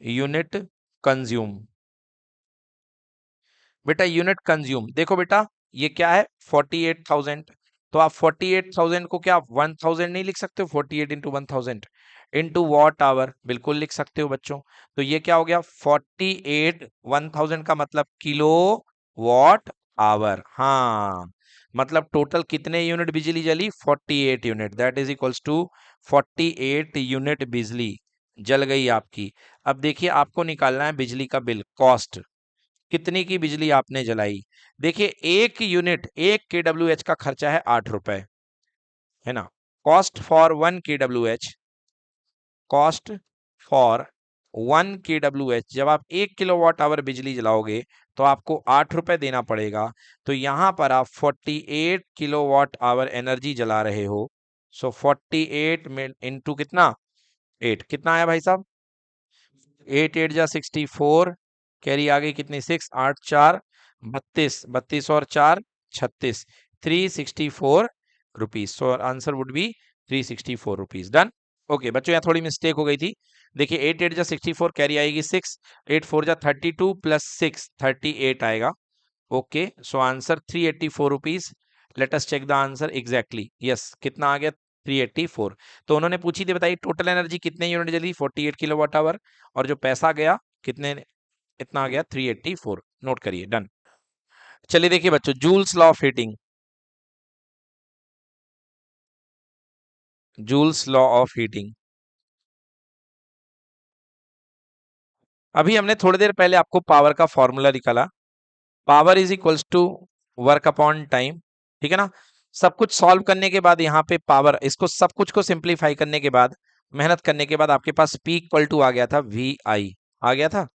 unit consume, बेटा यूनिट कंज्यूम देखो बेटा, ये क्या है 48,000, तो आप 48,000 को क्या 1000 नहीं लिख सकते हो, 48 इंटू 1000 इंटू वॉट आवर बिल्कुल लिख सकते हो बच्चों। तो ये क्या हो गया 48, 1000 का मतलब किलो वॉट आवर। हाँ, मतलब टोटल कितने यूनिट बिजली जली, 48 unit, that is equals to 48 unit बिजली जल गई आपकी। अब देखिए आपको निकालना है बिजली का बिल, कॉस्ट, कितने की बिजली आपने जलाई। देखिए एक यूनिट, 1 kWh का खर्चा है 8 रुपए, है ना। Cost for 1 kWh, cost for 1 kWh, जब आप 1 किलोवाट आवर बिजली जलाओगे तो आपको 8 रुपए देना पड़ेगा। तो यहां पर आप 48 किलोवाट आवर एनर्जी जला रहे हो। सो 48 में इंटू कितना, 8, कितना आया भाई साहब, 8 8 जा 64, कैरी आ गई कितनी, 6 8 4 32, 32 और 4 36, 364 rupees. So answer would be 364 rupees. Done. Okay बच्चों, यहाँ थोड़ी मिस्टेक हो गई थी। देखिए 8 8 जा 64, कैरी आएगी 6, 8 4 जा 32 प्लस 6 38 आएगा। Okay, so answer 384 rupees. Let us check the answer exactly. Yes, कितना आ गया, 384। तो उन्होंने पूछी थी, बताइए टोटल एनर्जी कितने यूनिट जली, 48 किलोवाट आवर, और जो पैसा गया कितने, इतना आ गया 384। नोट करिए, डन। चलिए देखिए बच्चों, joules law of heating, joules law of heating. अभी हमने थोड़ी देर पहले आपको पावर का फॉर्मूला निकाला, power is equals to work upon time. ठीक है ना, सब कुछ सॉल्व करने के बाद यहाँ पे पावर, इसको सब कुछ को सिंप्लीफाई करने के बाद, मेहनत करने के बाद आपके पास P इक्वल टू आ गया था VI, आ गया था।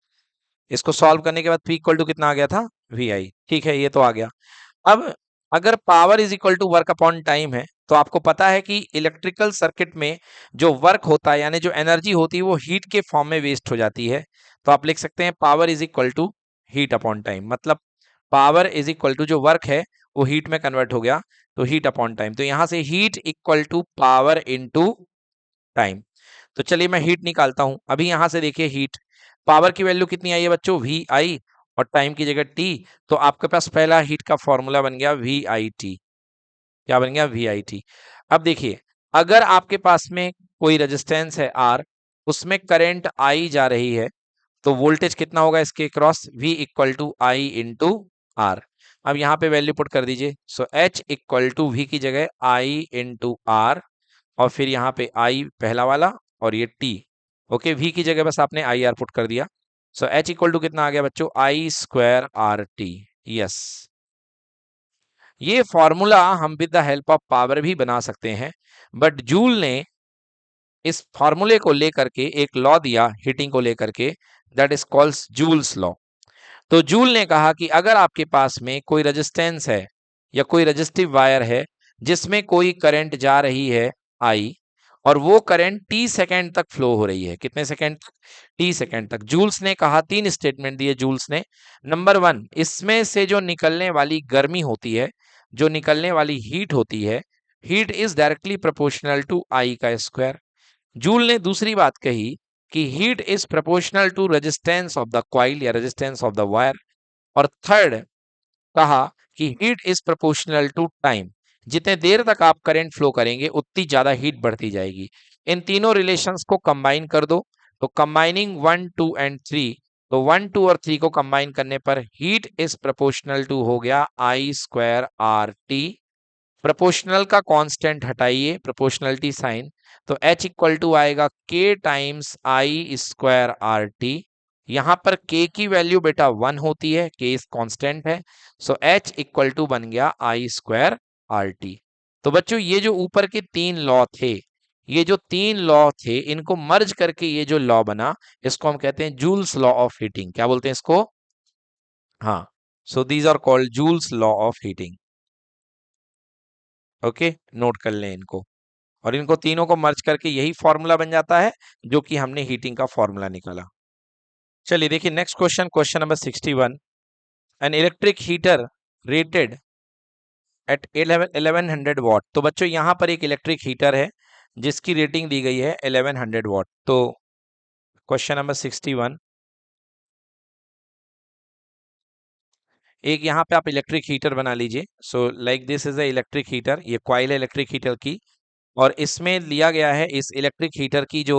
इसको सॉल्व करने के बाद P इक्वल टू कितना आ गया था, VI। ठीक है, ये तो आ गया। अब अगर power is equal to work upon time है, तो आपको पता है कि इलेक्ट्रिकल सर्किट में जो वर्क होता है, यानी जो एनर्जी होती है, वो हीट के फॉर्म में वेस्ट हो जाती है। तो आप लिख सकते हैं power is equal to heat upon time, मतलब पावर इज इक्वल टू जो वर्क है वो हीट में कन्वर्ट हो गया, तो हीट अपॉन टाइम। तो यहां से heat equal to power into time. तो चलिए मैं हीट निकालता हूं। अभी यहां से देखिए हीट, पावर की वैल्यू कितनी आई है बच्चों, VI, और टाइम की जगह T। तो आपके पास पहला हीट का फॉर्मूला बन गया VIT। क्या बन गया, VIT। अब देखिए, अगर आपके पास में कोई रेजिस्टेंस है R, उसमें करंट I जा रही है, तो वोल्टेज कितना होगा इसके cross, V equal to I into R. अब यहाँ पे वैल्यू पुट कर दीजिए। So H equal to V की जगह I इंटू आर, और फिर यहाँ पे I पहला वाला और ये T। ओके, V की जगह बस आपने आई आर पुट कर दिया। सो H इक्वल टू कितना आ गया बच्चों, आई स्क्वायर आर टी। यस, ये फॉर्मूला हम with the help of power भी बना सकते हैं, बट जूल ने इस फॉर्मूले को लेकर के एक लॉ दिया हीटिंग को लेकर के, that is called Joule's law. तो जूल ने कहा कि अगर आपके पास में कोई रेजिस्टेंस है या कोई रेजिस्टिव वायर है जिसमें कोई करंट जा रही है आई, और वो करंट टी सेकेंड तक फ्लो हो रही है, कितने सेकेंड तक, टी सेकेंड तक। जूल्स ने कहा, तीन स्टेटमेंट दिए जूल्स ने। नंबर वन, इसमें से जो निकलने वाली गर्मी होती है, जो निकलने वाली हीट होती है, heat is directly proportional to I का स्क्वायर। जूल ने दूसरी बात कही कि heat is proportional to resistance of the coil या रेजिस्टेंस ऑफ द वायर। और थर्ड कहा कि heat is proportional to time, जितने देर तक आप करंट फ्लो करेंगे उतनी ज्यादा हीट बढ़ती जाएगी। इन तीनों रिलेशंस को कंबाइन कर दो, तो कंबाइनिंग 1 2 एंड 3, तो 1 2 और 3 को कंबाइन करने पर हीट इज प्रोपोर्शनल टू हो गया I square R T. Proportional का कांस्टेंट हटाइए, प्रोपोर्शनलिटी साइन, तो H इक्वल टू आएगा K times I square R T. यहां पर K की वैल्यू बेटा 1 होती है, K इस कांस्टेंट है, सो H इक्वल टू बन गया आई स्क्वायर आर टी। तो बच्चों ये जो ऊपर के तीन लॉ थे, ये जो तीन लॉ थे, इनको मर्ज करके ये जो लॉ बना, इसको हम कहते हैं जूल्स लॉ ऑफ हीटिंग। क्या बोलते हैं इसको? हाँ, so these are called Joule's law of heating. Okay, note कर लें इनको। और इनको तीनों को मर्ज करके यही फॉर्मूला बन जाता है जो कि हमने हीटिंग का फॉर्मूला निकाला। चलिए देखिए next question, question number 61। An electric heater rated eight 1100 what. तो बच्चों यहां पर एक इलेक्ट्रिक हीटर है जिसकी रेटिंग दी गई है 1100 वॉट। तो क्वेश्चन नंबर 61, एक यहाँ पे आप इलेक्ट्रिक हीटर बना लीजिए। So like this is a electric heater, ये कॉइल है इलेक्ट्रिक हीटर की, और इसमें लिया गया है इस इलेक्ट्रिक हीटर की जो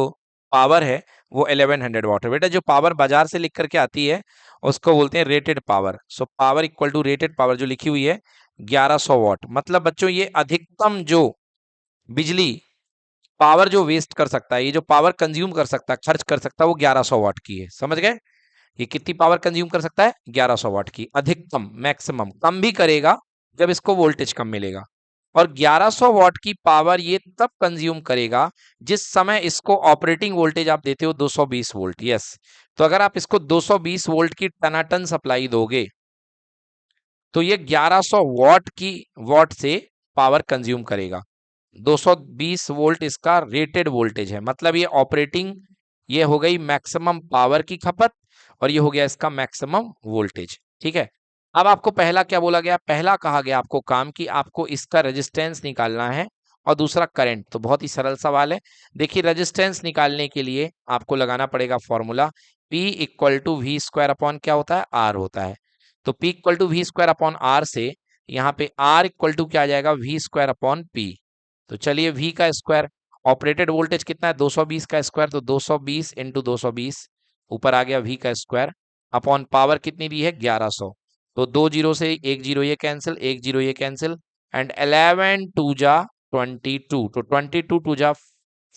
पावर है वो 1100 वॉट है। बेटा जो पावर बाजार से लिख करके आती है उसको बोलते हैं rated power. So power equal to rated power जो लिखी हुई है 1100 वॉट। मतलब बच्चों ये अधिकतम जो बिजली पावर जो वेस्ट कर सकता है, ये जो पावर कंज्यूम कर सकता है, खर्च कर सकता है, वो 1100 वॉट की है। समझ गए? ये कितनी पावर कंज्यूम कर सकता है? 1100 वॉट की अधिकतम। मैक्सिमम कम भी करेगा जब इसको वोल्टेज कम मिलेगा। और 1100 वॉट की पावर ये तब कंज्यूम करेगा जिस समय इसको ऑपरेटिंग वोल्टेज आप देते हो 220 वोल्ट। यस, तो अगर आप इसको 220 वोल्ट की टनाटन सप्लाई दोगे तो ये 1100 वॉट से पावर कंज्यूम करेगा। 220 वोल्ट इसका रेटेड वोल्टेज है, मतलब ये ऑपरेटिंग, ये हो गई मैक्सिमम पावर की खपत, और ये हो गया इसका मैक्सिमम वोल्टेज। ठीक है, अब आपको पहला क्या बोला गया? पहला कहा गया आपको काम कि आपको इसका रेजिस्टेंस निकालना है और दूसरा करंट। तो बहुत ही सरल सवाल है। देखिए रेजिस्टेंस निकालने के लिए आपको लगाना पड़ेगा formula, P equal to V square upon क्या होता है? R होता है। तो P equal to V square upon R से यहाँ पे R इक्वल टू क्या आ जाएगा? V square upon P। तो चलिए V का स्क्वायर, ऑपरेटेड वोल्टेज कितना है? 220 का स्क्वायर, तो 220 इंटू 220, ऊपर आ गया V का स्क्वायर, अपॉन पावर कितनी दी है? 1100। तो 2 जीरो से 1 जीरो ये कैंसिल, 1 जीरो ये कैंसिल, एंड 11 टू जा 22, तो 22 टू जा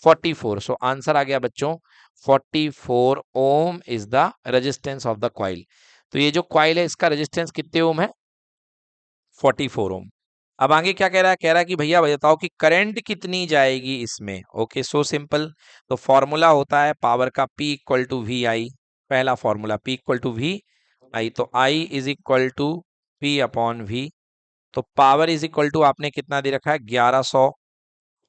44। सो आंसर आ गया बच्चों 44 ohm is the resistance of the coil. तो ये जो कॉइल है इसका रेजिस्टेंस कितने ओम है? 44 ओम। अब आगे क्या कह रहा है? कह रहा है कि भैया बताओ कि करंट कितनी जाएगी इसमें। Okay, so simple. तो फॉर्मूला होता है पावर का P equal to V I. पहला formula P equal to V I, तो I is equal to P upon V। तो पावर इज इक्वल टू आपने कितना दे रखा है? 1100,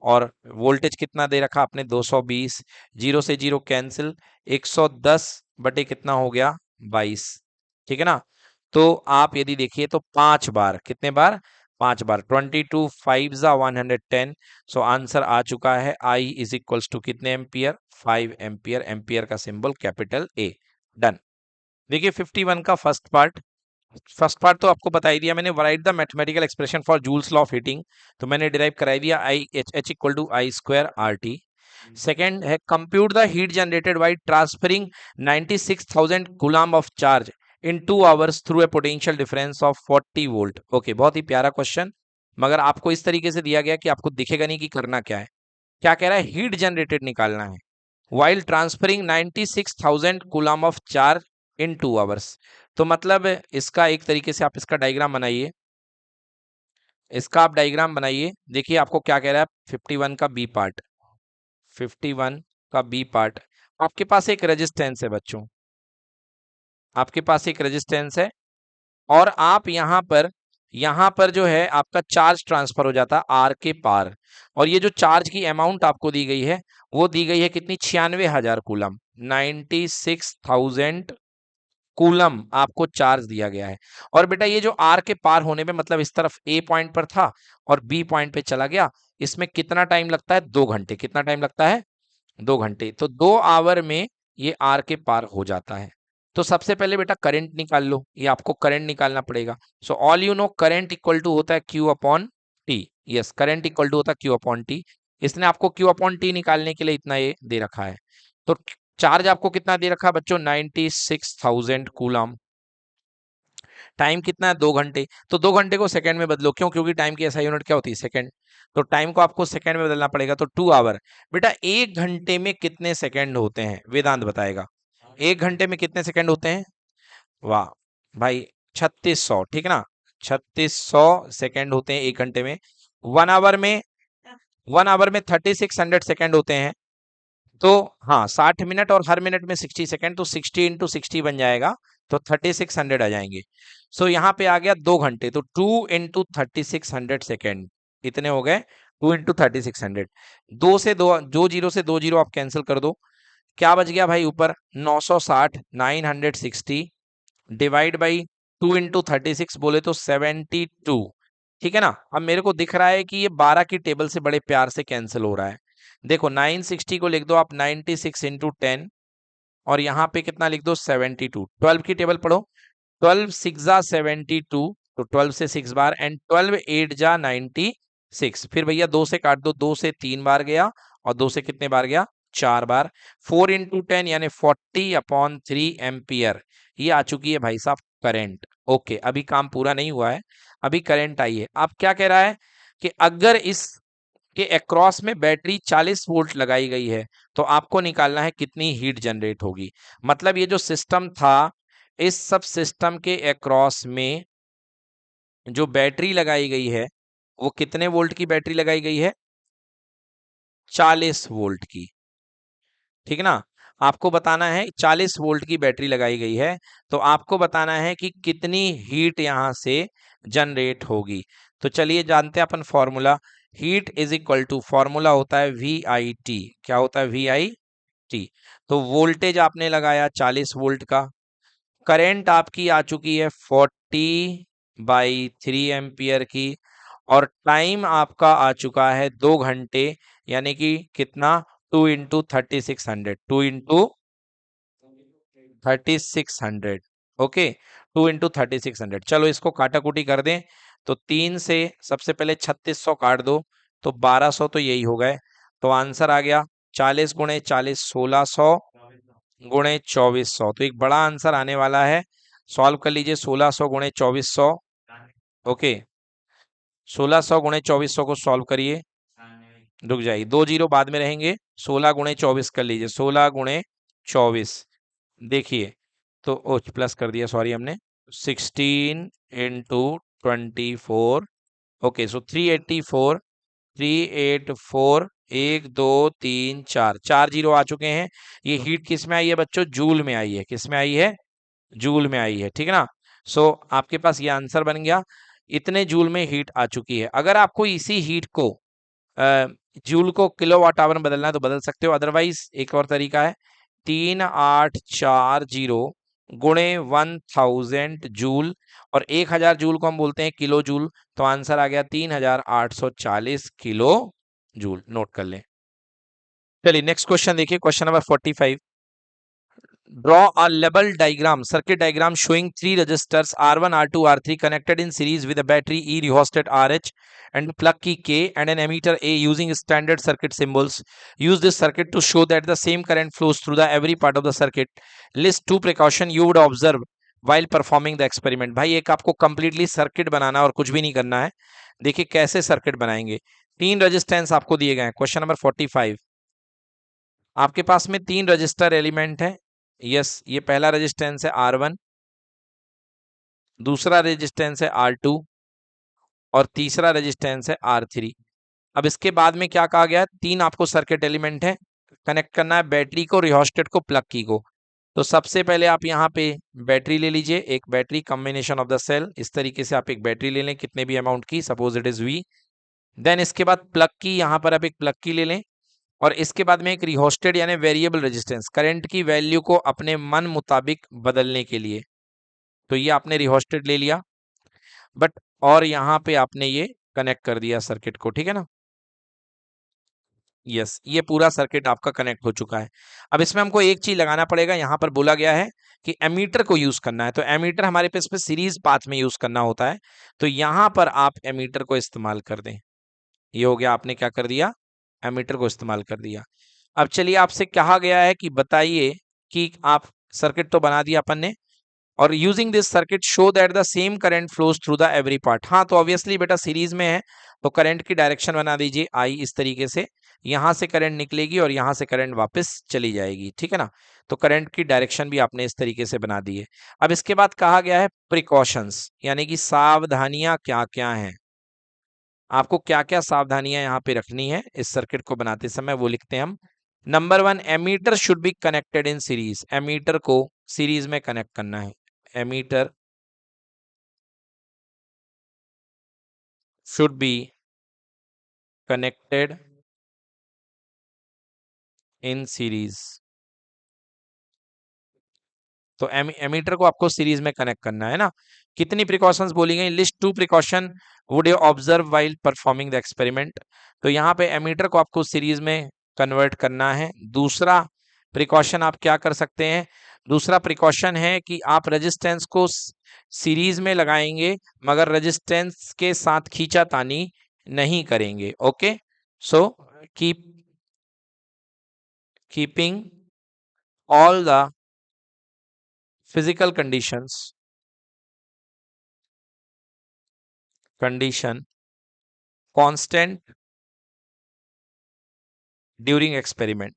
और वोल्टेज कितना दे रखा आपने? 220। जीरो से जीरो कैंसिल, 110 बटे कितना हो गया? 22। ठीक है ना? तो आप यदि देखिए तो 5 बार, कितने बार? 5 बार, 22 5 जा 110। सो आंसर आ चुका है आई इज इक्वल्स टू कितने एम्पियर? 5 एम्पियर। एम्पियर का सिंबल कैपिटल ए। डन। देखिए 51 का फर्स्ट पार्ट तो आपको बता ही दिया मैंने। Write the mathematical expression for Joule's law of heating, तो मैंने डिराइव कराई दिया I H equal to I square R T. Second है compute the heat generated by transferring 96,000 coulomb of charge in 2 hours through a potential difference of 40 volt. Okay, बहुत ही प्यारा question, मगर आपको इस तरीके से दिया गया कि आपको दिखेगा नहीं कि करना क्या है। क्या कह रहा है? हीट जनरेटेड निकालना है while transferring 96,000 coulomb of charge in 2 hours. तो मतलब इसका एक तरीके से आप इसका डायग्राम बनाइए, इसका आप डायग्राम बनाइए। देखिए आपको क्या कह रहा है 51 का बी पार्ट, 51 का बी पार्ट। आपके पास एक रेजिस्टेंस है बच्चों, आपके पास एक रेजिस्टेंस है और आप यहाँ पर जो है आपका चार्ज ट्रांसफर हो जाता है आर के पार। और ये जो चार्ज की अमाउंट आपको दी गई है वो दी गई है कितनी, 96,000 कूलम, 96,000 कूलम आपको चार्ज दिया गया है। और बेटा ये जो आर के पार होने में मतलब इस तरफ ए पॉइंट पर था और बी पॉइंट पे चला गया, इसमें कितना टाइम लगता है, 2 घंटे। कितना टाइम लगता है, 2 घंटे। तो 2 आवर में ये आर के पार हो जाता है। तो सबसे पहले बेटा करंट निकाल लो, ये आपको करंट निकालना पड़ेगा। So all you know current equal to होता है Q upon T. Yes, current equal to होता है क्यू अपॉन टी। इसने आपको क्यू अपॉन टी निकालने के लिए इतना ये दे रखा है। तो चार्ज आपको कितना दे रखा है बच्चों, 96,000 कूलम। टाइम कितना है, 2 घंटे। तो 2 घंटे को सेकंड में बदलो, क्यों, क्योंकि टाइम की ऐसा यूनिट क्या होती है, सेकंड। तो टाइम को आपको सेकंड में बदलना पड़ेगा। तो 2 आवर। बेटा 1 घंटे में कितने सेकंड होते हैं, वेदांत बताएगा। 1 घंटे में कितने सेकंड होते हैं, वाह भाई, 3600, ठीक है ना। 3600 सेकंड होते हैं 1 घंटे में। 1 आवर में, 1 आवर में 3600 सेकंड होते हैं। तो हाँ, 60 मिनट और हर मिनट में 60 सेकंड, तो 60 × 60 बन जाएगा। तो 3600 आ जाएंगे। सो यहाँ पे आ गया 2 घंटे। तो 2 × 3600 सेकेंड इतने हो गए, 2 × 3600। दो से दो, दो जीरो से दो जीरो आप कैंसिल कर दो। क्या बच गया भाई ऊपर, 960, 960 डिवाइड बाई 2 × 36 बोले तो 72। ठीक है ना। अब मेरे को दिख रहा है कि ये 12 की टेबल से बड़े प्यार से कैंसिल हो रहा है। देखो 960 को लिख दो आप 96 × 10 और यहाँ पे कितना लिख दो, 72। 12 की टेबल पढ़ो, 12 6 जा 72, तो 12 से 6 बार, एंड 12 8 जा 96। फिर भैया 2 से काट दो, 2 से 3 बार गया और 2 से कितने बार गया, 4 बार। 4 × 10 यानी 40/3 एम्पियर ये आ चुकी है भाई साहब करंट। ओके, अभी काम पूरा नहीं हुआ है, अभी करंट आई है। अब क्या कह रहा है कि अगर इस के अक्रॉस में बैटरी 40 वोल्ट लगाई गई है तो आपको निकालना है कितनी हीट जनरेट होगी। मतलब ये जो सिस्टम था, इस सब सिस्टम के अक्रॉस में जो बैटरी लगाई गई है वो कितने वोल्ट की बैटरी लगाई गई है, 40 वोल्ट की। ठीक है ना। आपको बताना है 40 वोल्ट की बैटरी लगाई गई है, तो आपको बताना है कि कितनी हीट यहां से जनरेट होगी। तो चलिए जानते हैं अपन formula. Heat is equal to, formula होता है वी आई टी। क्या होता है, वी आई टी। तो वोल्टेज आपने लगाया 40 वोल्ट का, करंट आपकी आ चुकी है 40/3 एम्पियर की, और टाइम आपका आ चुका है 2 घंटे, यानी कि कितना, 2 × 3600, 2 × 3600। ओके, 2 × 3600। चलो इसको काटा कुटी कर दें। तो 3 से सबसे पहले 3600 काट दो, तो 1200 तो यही हो गए। तो आंसर आ गया 40 × 40 1600 × 2400। तो एक बड़ा आंसर आने वाला है। सॉल्व कर लीजिए, 1600 × 2400। ओके, 1600 × 2400 को सॉल्व करिए। रुक जाइए, 2 जीरो बाद में रहेंगे। 16 × 24 कर लीजिए, 16 × 24। देखिए, तो ओ प्लस कर दिया, सॉरी हमने। 16 × 24। ओके, सो 384, 384, 1 2 3 4, 4 जीरो आ चुके हैं। ये हीट किस में आई है बच्चों, जूल में आई है। किस में आई है, जूल में आई है। ठीक है ना। सो आपके पास ये आंसर बन गया, इतने जूल में हीट आ चुकी है। अगर आपको इसी हीट को जूल को किलोवाट आवर में बदलना है तो बदल सकते हो। अदरवाइज एक और तरीका है, 3840 गुणे 1000 जूल, और 1000 जूल को हम बोलते हैं किलो जूल। तो आंसर आ गया 3840 किलो जूल। नोट कर लें। चलिए नेक्स्ट क्वेश्चन देखिए, question number 45। Draw a level diagram, circuit diagram showing 3 resistors R1, R2, R3 connected in series with a battery E rheostat RH and plug key K and an emitter A using standard circuit symbols. Use this circuit to show that the same current flows through the every part of the circuit. List 2 precaution you would observe while performing the experiment. भाई एक आपको completely circuit बनाना और कुछ भी नहीं करना है। देखिए कैसे सर्किट बनाएंगे। 3 रेजिस्टेंस आपको दिए गए हैं। क्वेश्चन नंबर 45, आपके पास में 3 रजिस्टर एलिमेंट है, यस, ये पहला रेजिस्टेंस है R1, दूसरा रेजिस्टेंस है R2 और तीसरा रेजिस्टेंस है R3। अब इसके बाद में क्या कहा गया है, तीन आपको सर्किट एलिमेंट है, कनेक्ट करना है बैटरी को, रिहोस्टेट को, प्लग की को। तो सबसे पहले आप यहाँ पे बैटरी ले लीजिए, एक battery combination of the cell, इस तरीके से आप एक बैटरी ले लें कितने भी अमाउंट की, suppose it is V। Then इसके बाद प्लग की, यहाँ पर आप एक प्लग की ले लें और इसके बाद में एक रिहोस्टेड यानी वेरिएबल रेजिस्टेंस, करंट की वैल्यू को अपने मन मुताबिक बदलने के लिए। तो ये आपने रिहोस्टेड ले लिया, बट और यहाँ पे आपने ये कनेक्ट कर दिया सर्किट को, ठीक है ना। यस, ये पूरा सर्किट आपका कनेक्ट हो चुका है। अब इसमें हमको एक चीज लगाना पड़ेगा, यहाँ पर बोला गया है कि एमीटर को यूज करना है। तो एमीटर हमारे पास पे सीरीज पाथ में यूज करना होता है, तो यहाँ पर आप एमीटर को इस्तेमाल कर दें। ये हो गया, आपने क्या कर दिया, एमीटर को इस्तेमाल कर दिया। अब चलिए, आपसे कहा गया है कि बताइए कि आप, सर्किट तो बना दिया अपन ने, और using this circuit show that the same current flows through the every part. हाँ, तो ऑब्वियसली बेटा सीरीज में है तो करंट की डायरेक्शन बना दीजिए आई, इस तरीके से यहां से करंट निकलेगी और यहां से करंट वापस चली जाएगी, ठीक है ना। तो करंट की डायरेक्शन भी आपने इस तरीके से बना दी है। अब इसके बाद कहा गया है प्रिकॉशंस, यानी कि सावधानियां क्या क्या हैं, आपको क्या क्या सावधानियां यहाँ पे रखनी है इस सर्किट को बनाते समय, वो लिखते हैं हम। नंबर 1, ammeter should be connected in series, ammeter को सीरीज में कनेक्ट करना है। Ammeter should be connected in series। तो एमीटर को आपको सीरीज में कनेक्ट करना है ना। कितनी प्रिकॉशंस बोली गई, list 2 precaution would you observe while performing the experiment. तो यहाँ पे एमीटर को आपको सीरीज में कन्वर्ट करना है। दूसरा प्रिकॉशन आप क्या कर सकते हैं, दूसरा प्रिकॉशन है कि आप रेजिस्टेंस को सीरीज में लगाएंगे मगर रेजिस्टेंस के साथ खींचातानी नहीं करेंगे। Okay, so keeping all the physical condition constant during experiment।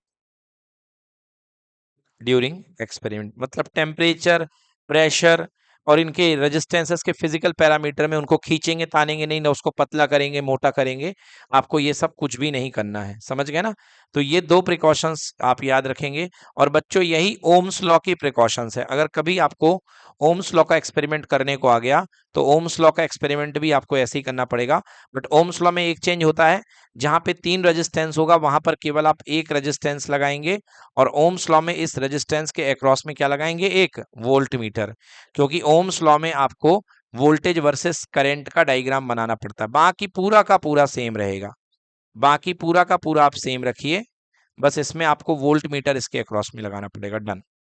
During experiment मतलब टेम्परेचर, प्रेशर और इनके रेजिस्टेंसेस के फिजिकल पैरामीटर में उनको खींचेंगे तानेंगे नहीं, ना उसको पतला करेंगे मोटा करेंगे, आपको ये सब कुछ भी नहीं करना है, समझ गए ना। तो ये दो प्रिकॉशंस आप याद रखेंगे। और बच्चों, यही ओम्स लॉ की प्रिकॉशंस है। अगर कभी आपको ओम्स लॉ का एक्सपेरिमेंट करने को आ गया तो ओम्स लॉ का एक्सपेरिमेंट भी आपको ऐसे ही करना पड़ेगा। बट ओम्स लॉ में एक चेंज होता है, जहां पे 3 रेजिस्टेंस होगा वहां पर केवल आप एक रेजिस्टेंस लगाएंगे, और ओम्स लॉ में इस रेजिस्टेंस के अक्रॉस में क्या लगाएंगे, एक वोल्ट मीटर, क्योंकि ओम्स लॉ में आपको वोल्टेज वर्सेस करंट का डायग्राम बनाना पड़ता है। बाकी पूरा का पूरा सेम रहेगा, बाकी पूरा का पूरा आप सेम रखिए, बस इसमें आपको वोल्ट मीटर इसके अक्रॉस में लगाना पड़ेगा। डन।